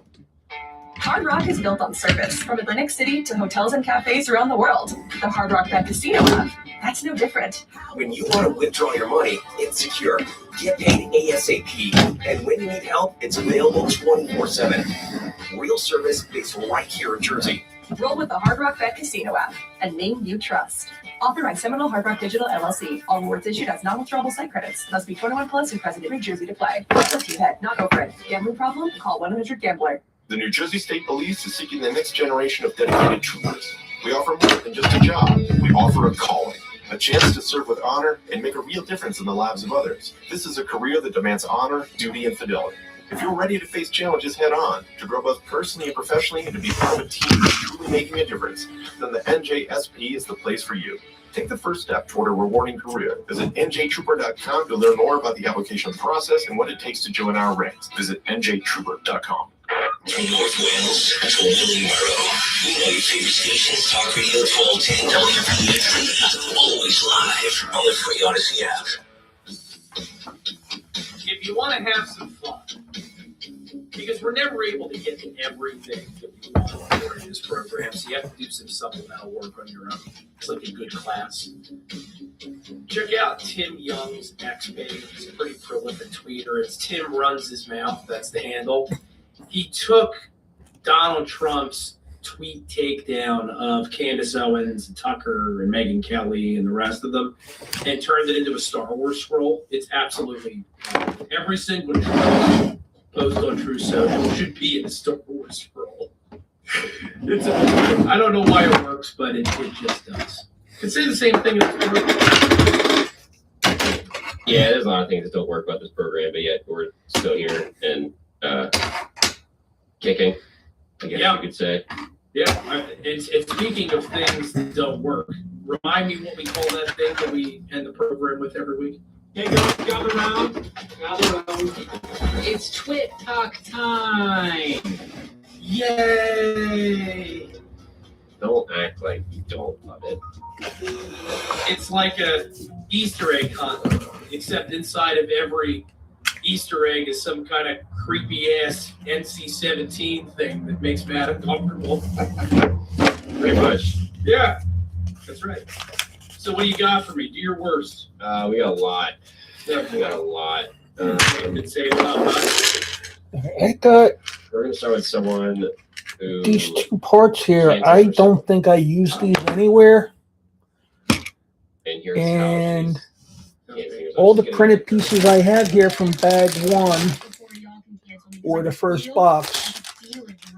Hard Rock is built on service, from Atlantic City to hotels and cafes around the world. The Hard Rock Bet Casino app, that's no different. When you want to withdraw your money, it's secure. Get paid ASAP. And when you need help, it's available 24/7. Real service based right here in Jersey. Roll with the Hard Rock Bet Casino app, a name you trust. Authored by Seminole Hard Rock Digital LLC. All rewards issued as non-withdrawable site credits. Must be 21 plus and present in New Jersey to play. Plus you head, not over it. Gambling problem? Call 1-800-GAMBLER. The New Jersey State Police is seeking the next generation of dedicated troopers. We offer more than just a job. We offer a calling, a chance to serve with honor and make a real difference in the lives of others. This is a career that demands honor, duty, and fidelity. If you're ready to face challenges head on, to grow both personally and professionally, and to be part of a team that's truly making a difference, then the NJSP is the place for you. Take the first step toward a rewarding career. Visit njtrooper.com to learn more about the application process and what it takes to join our ranks. Visit njtrooper.com. From North Wales to Willingboro, we know your favorite stations. Talk Radio 1210 WPHT, always live on the free Odyssey app. If you want to have some fun, because we're never able to get to everything that we want during this program, so you have to do some supplemental work on your own. It's like a good class. Check out Tim Young's X page. He's a pretty prolific tweeter. It's Tim Runs His Mouth. That's the handle. He took Donald Trump's tweet takedown of Candace Owens, and Tucker, and Megyn Kelly, and the rest of them, and turned it into a Star Wars scroll. It's absolutely every single Trump post on True Social should be in a Star Wars scroll. I don't know why it works, but it just does. You can say the same thing in the Yeah, there's a lot of things that don't work about this program, but yet we're still here and kicking, I guess you could say. Yeah, and speaking of things that don't work, remind me what we call that thing that we end the program with every week. Hey, gather around. It's Twit Talk time. Yay! Don't act like you don't love it. It's like a Easter egg hunt, except inside of every Easter egg is some kind of creepy-ass NC-17 thing that makes Matt uncomfortable. Pretty much. Yeah, that's right. So what do you got for me? Do your worst. We got a lot. Yeah, we got a lot. Didn't say about much. I got We're going to start with someone who... these two parts here. I don't think I use these anywhere. And here's And all the printed pieces I have here from bag one or the first box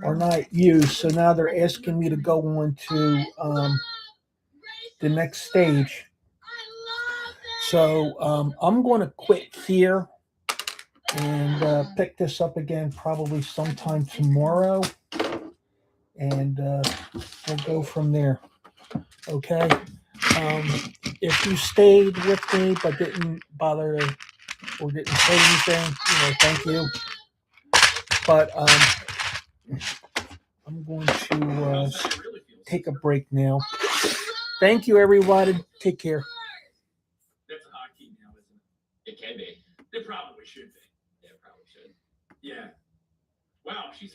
are not used. So now they're asking me to go on to the next stage. So I'm going to quit here and pick this up again probably sometime tomorrow. And we'll go from there. Okay. If you stayed with me but didn't bother to, or didn't say anything, thank you. But I'm going to take a break now. Thank you, everybody. Take care. That's a hotkey now, isn't it? It can be. It probably should be. Yeah, it probably should. Yeah. Wow, she's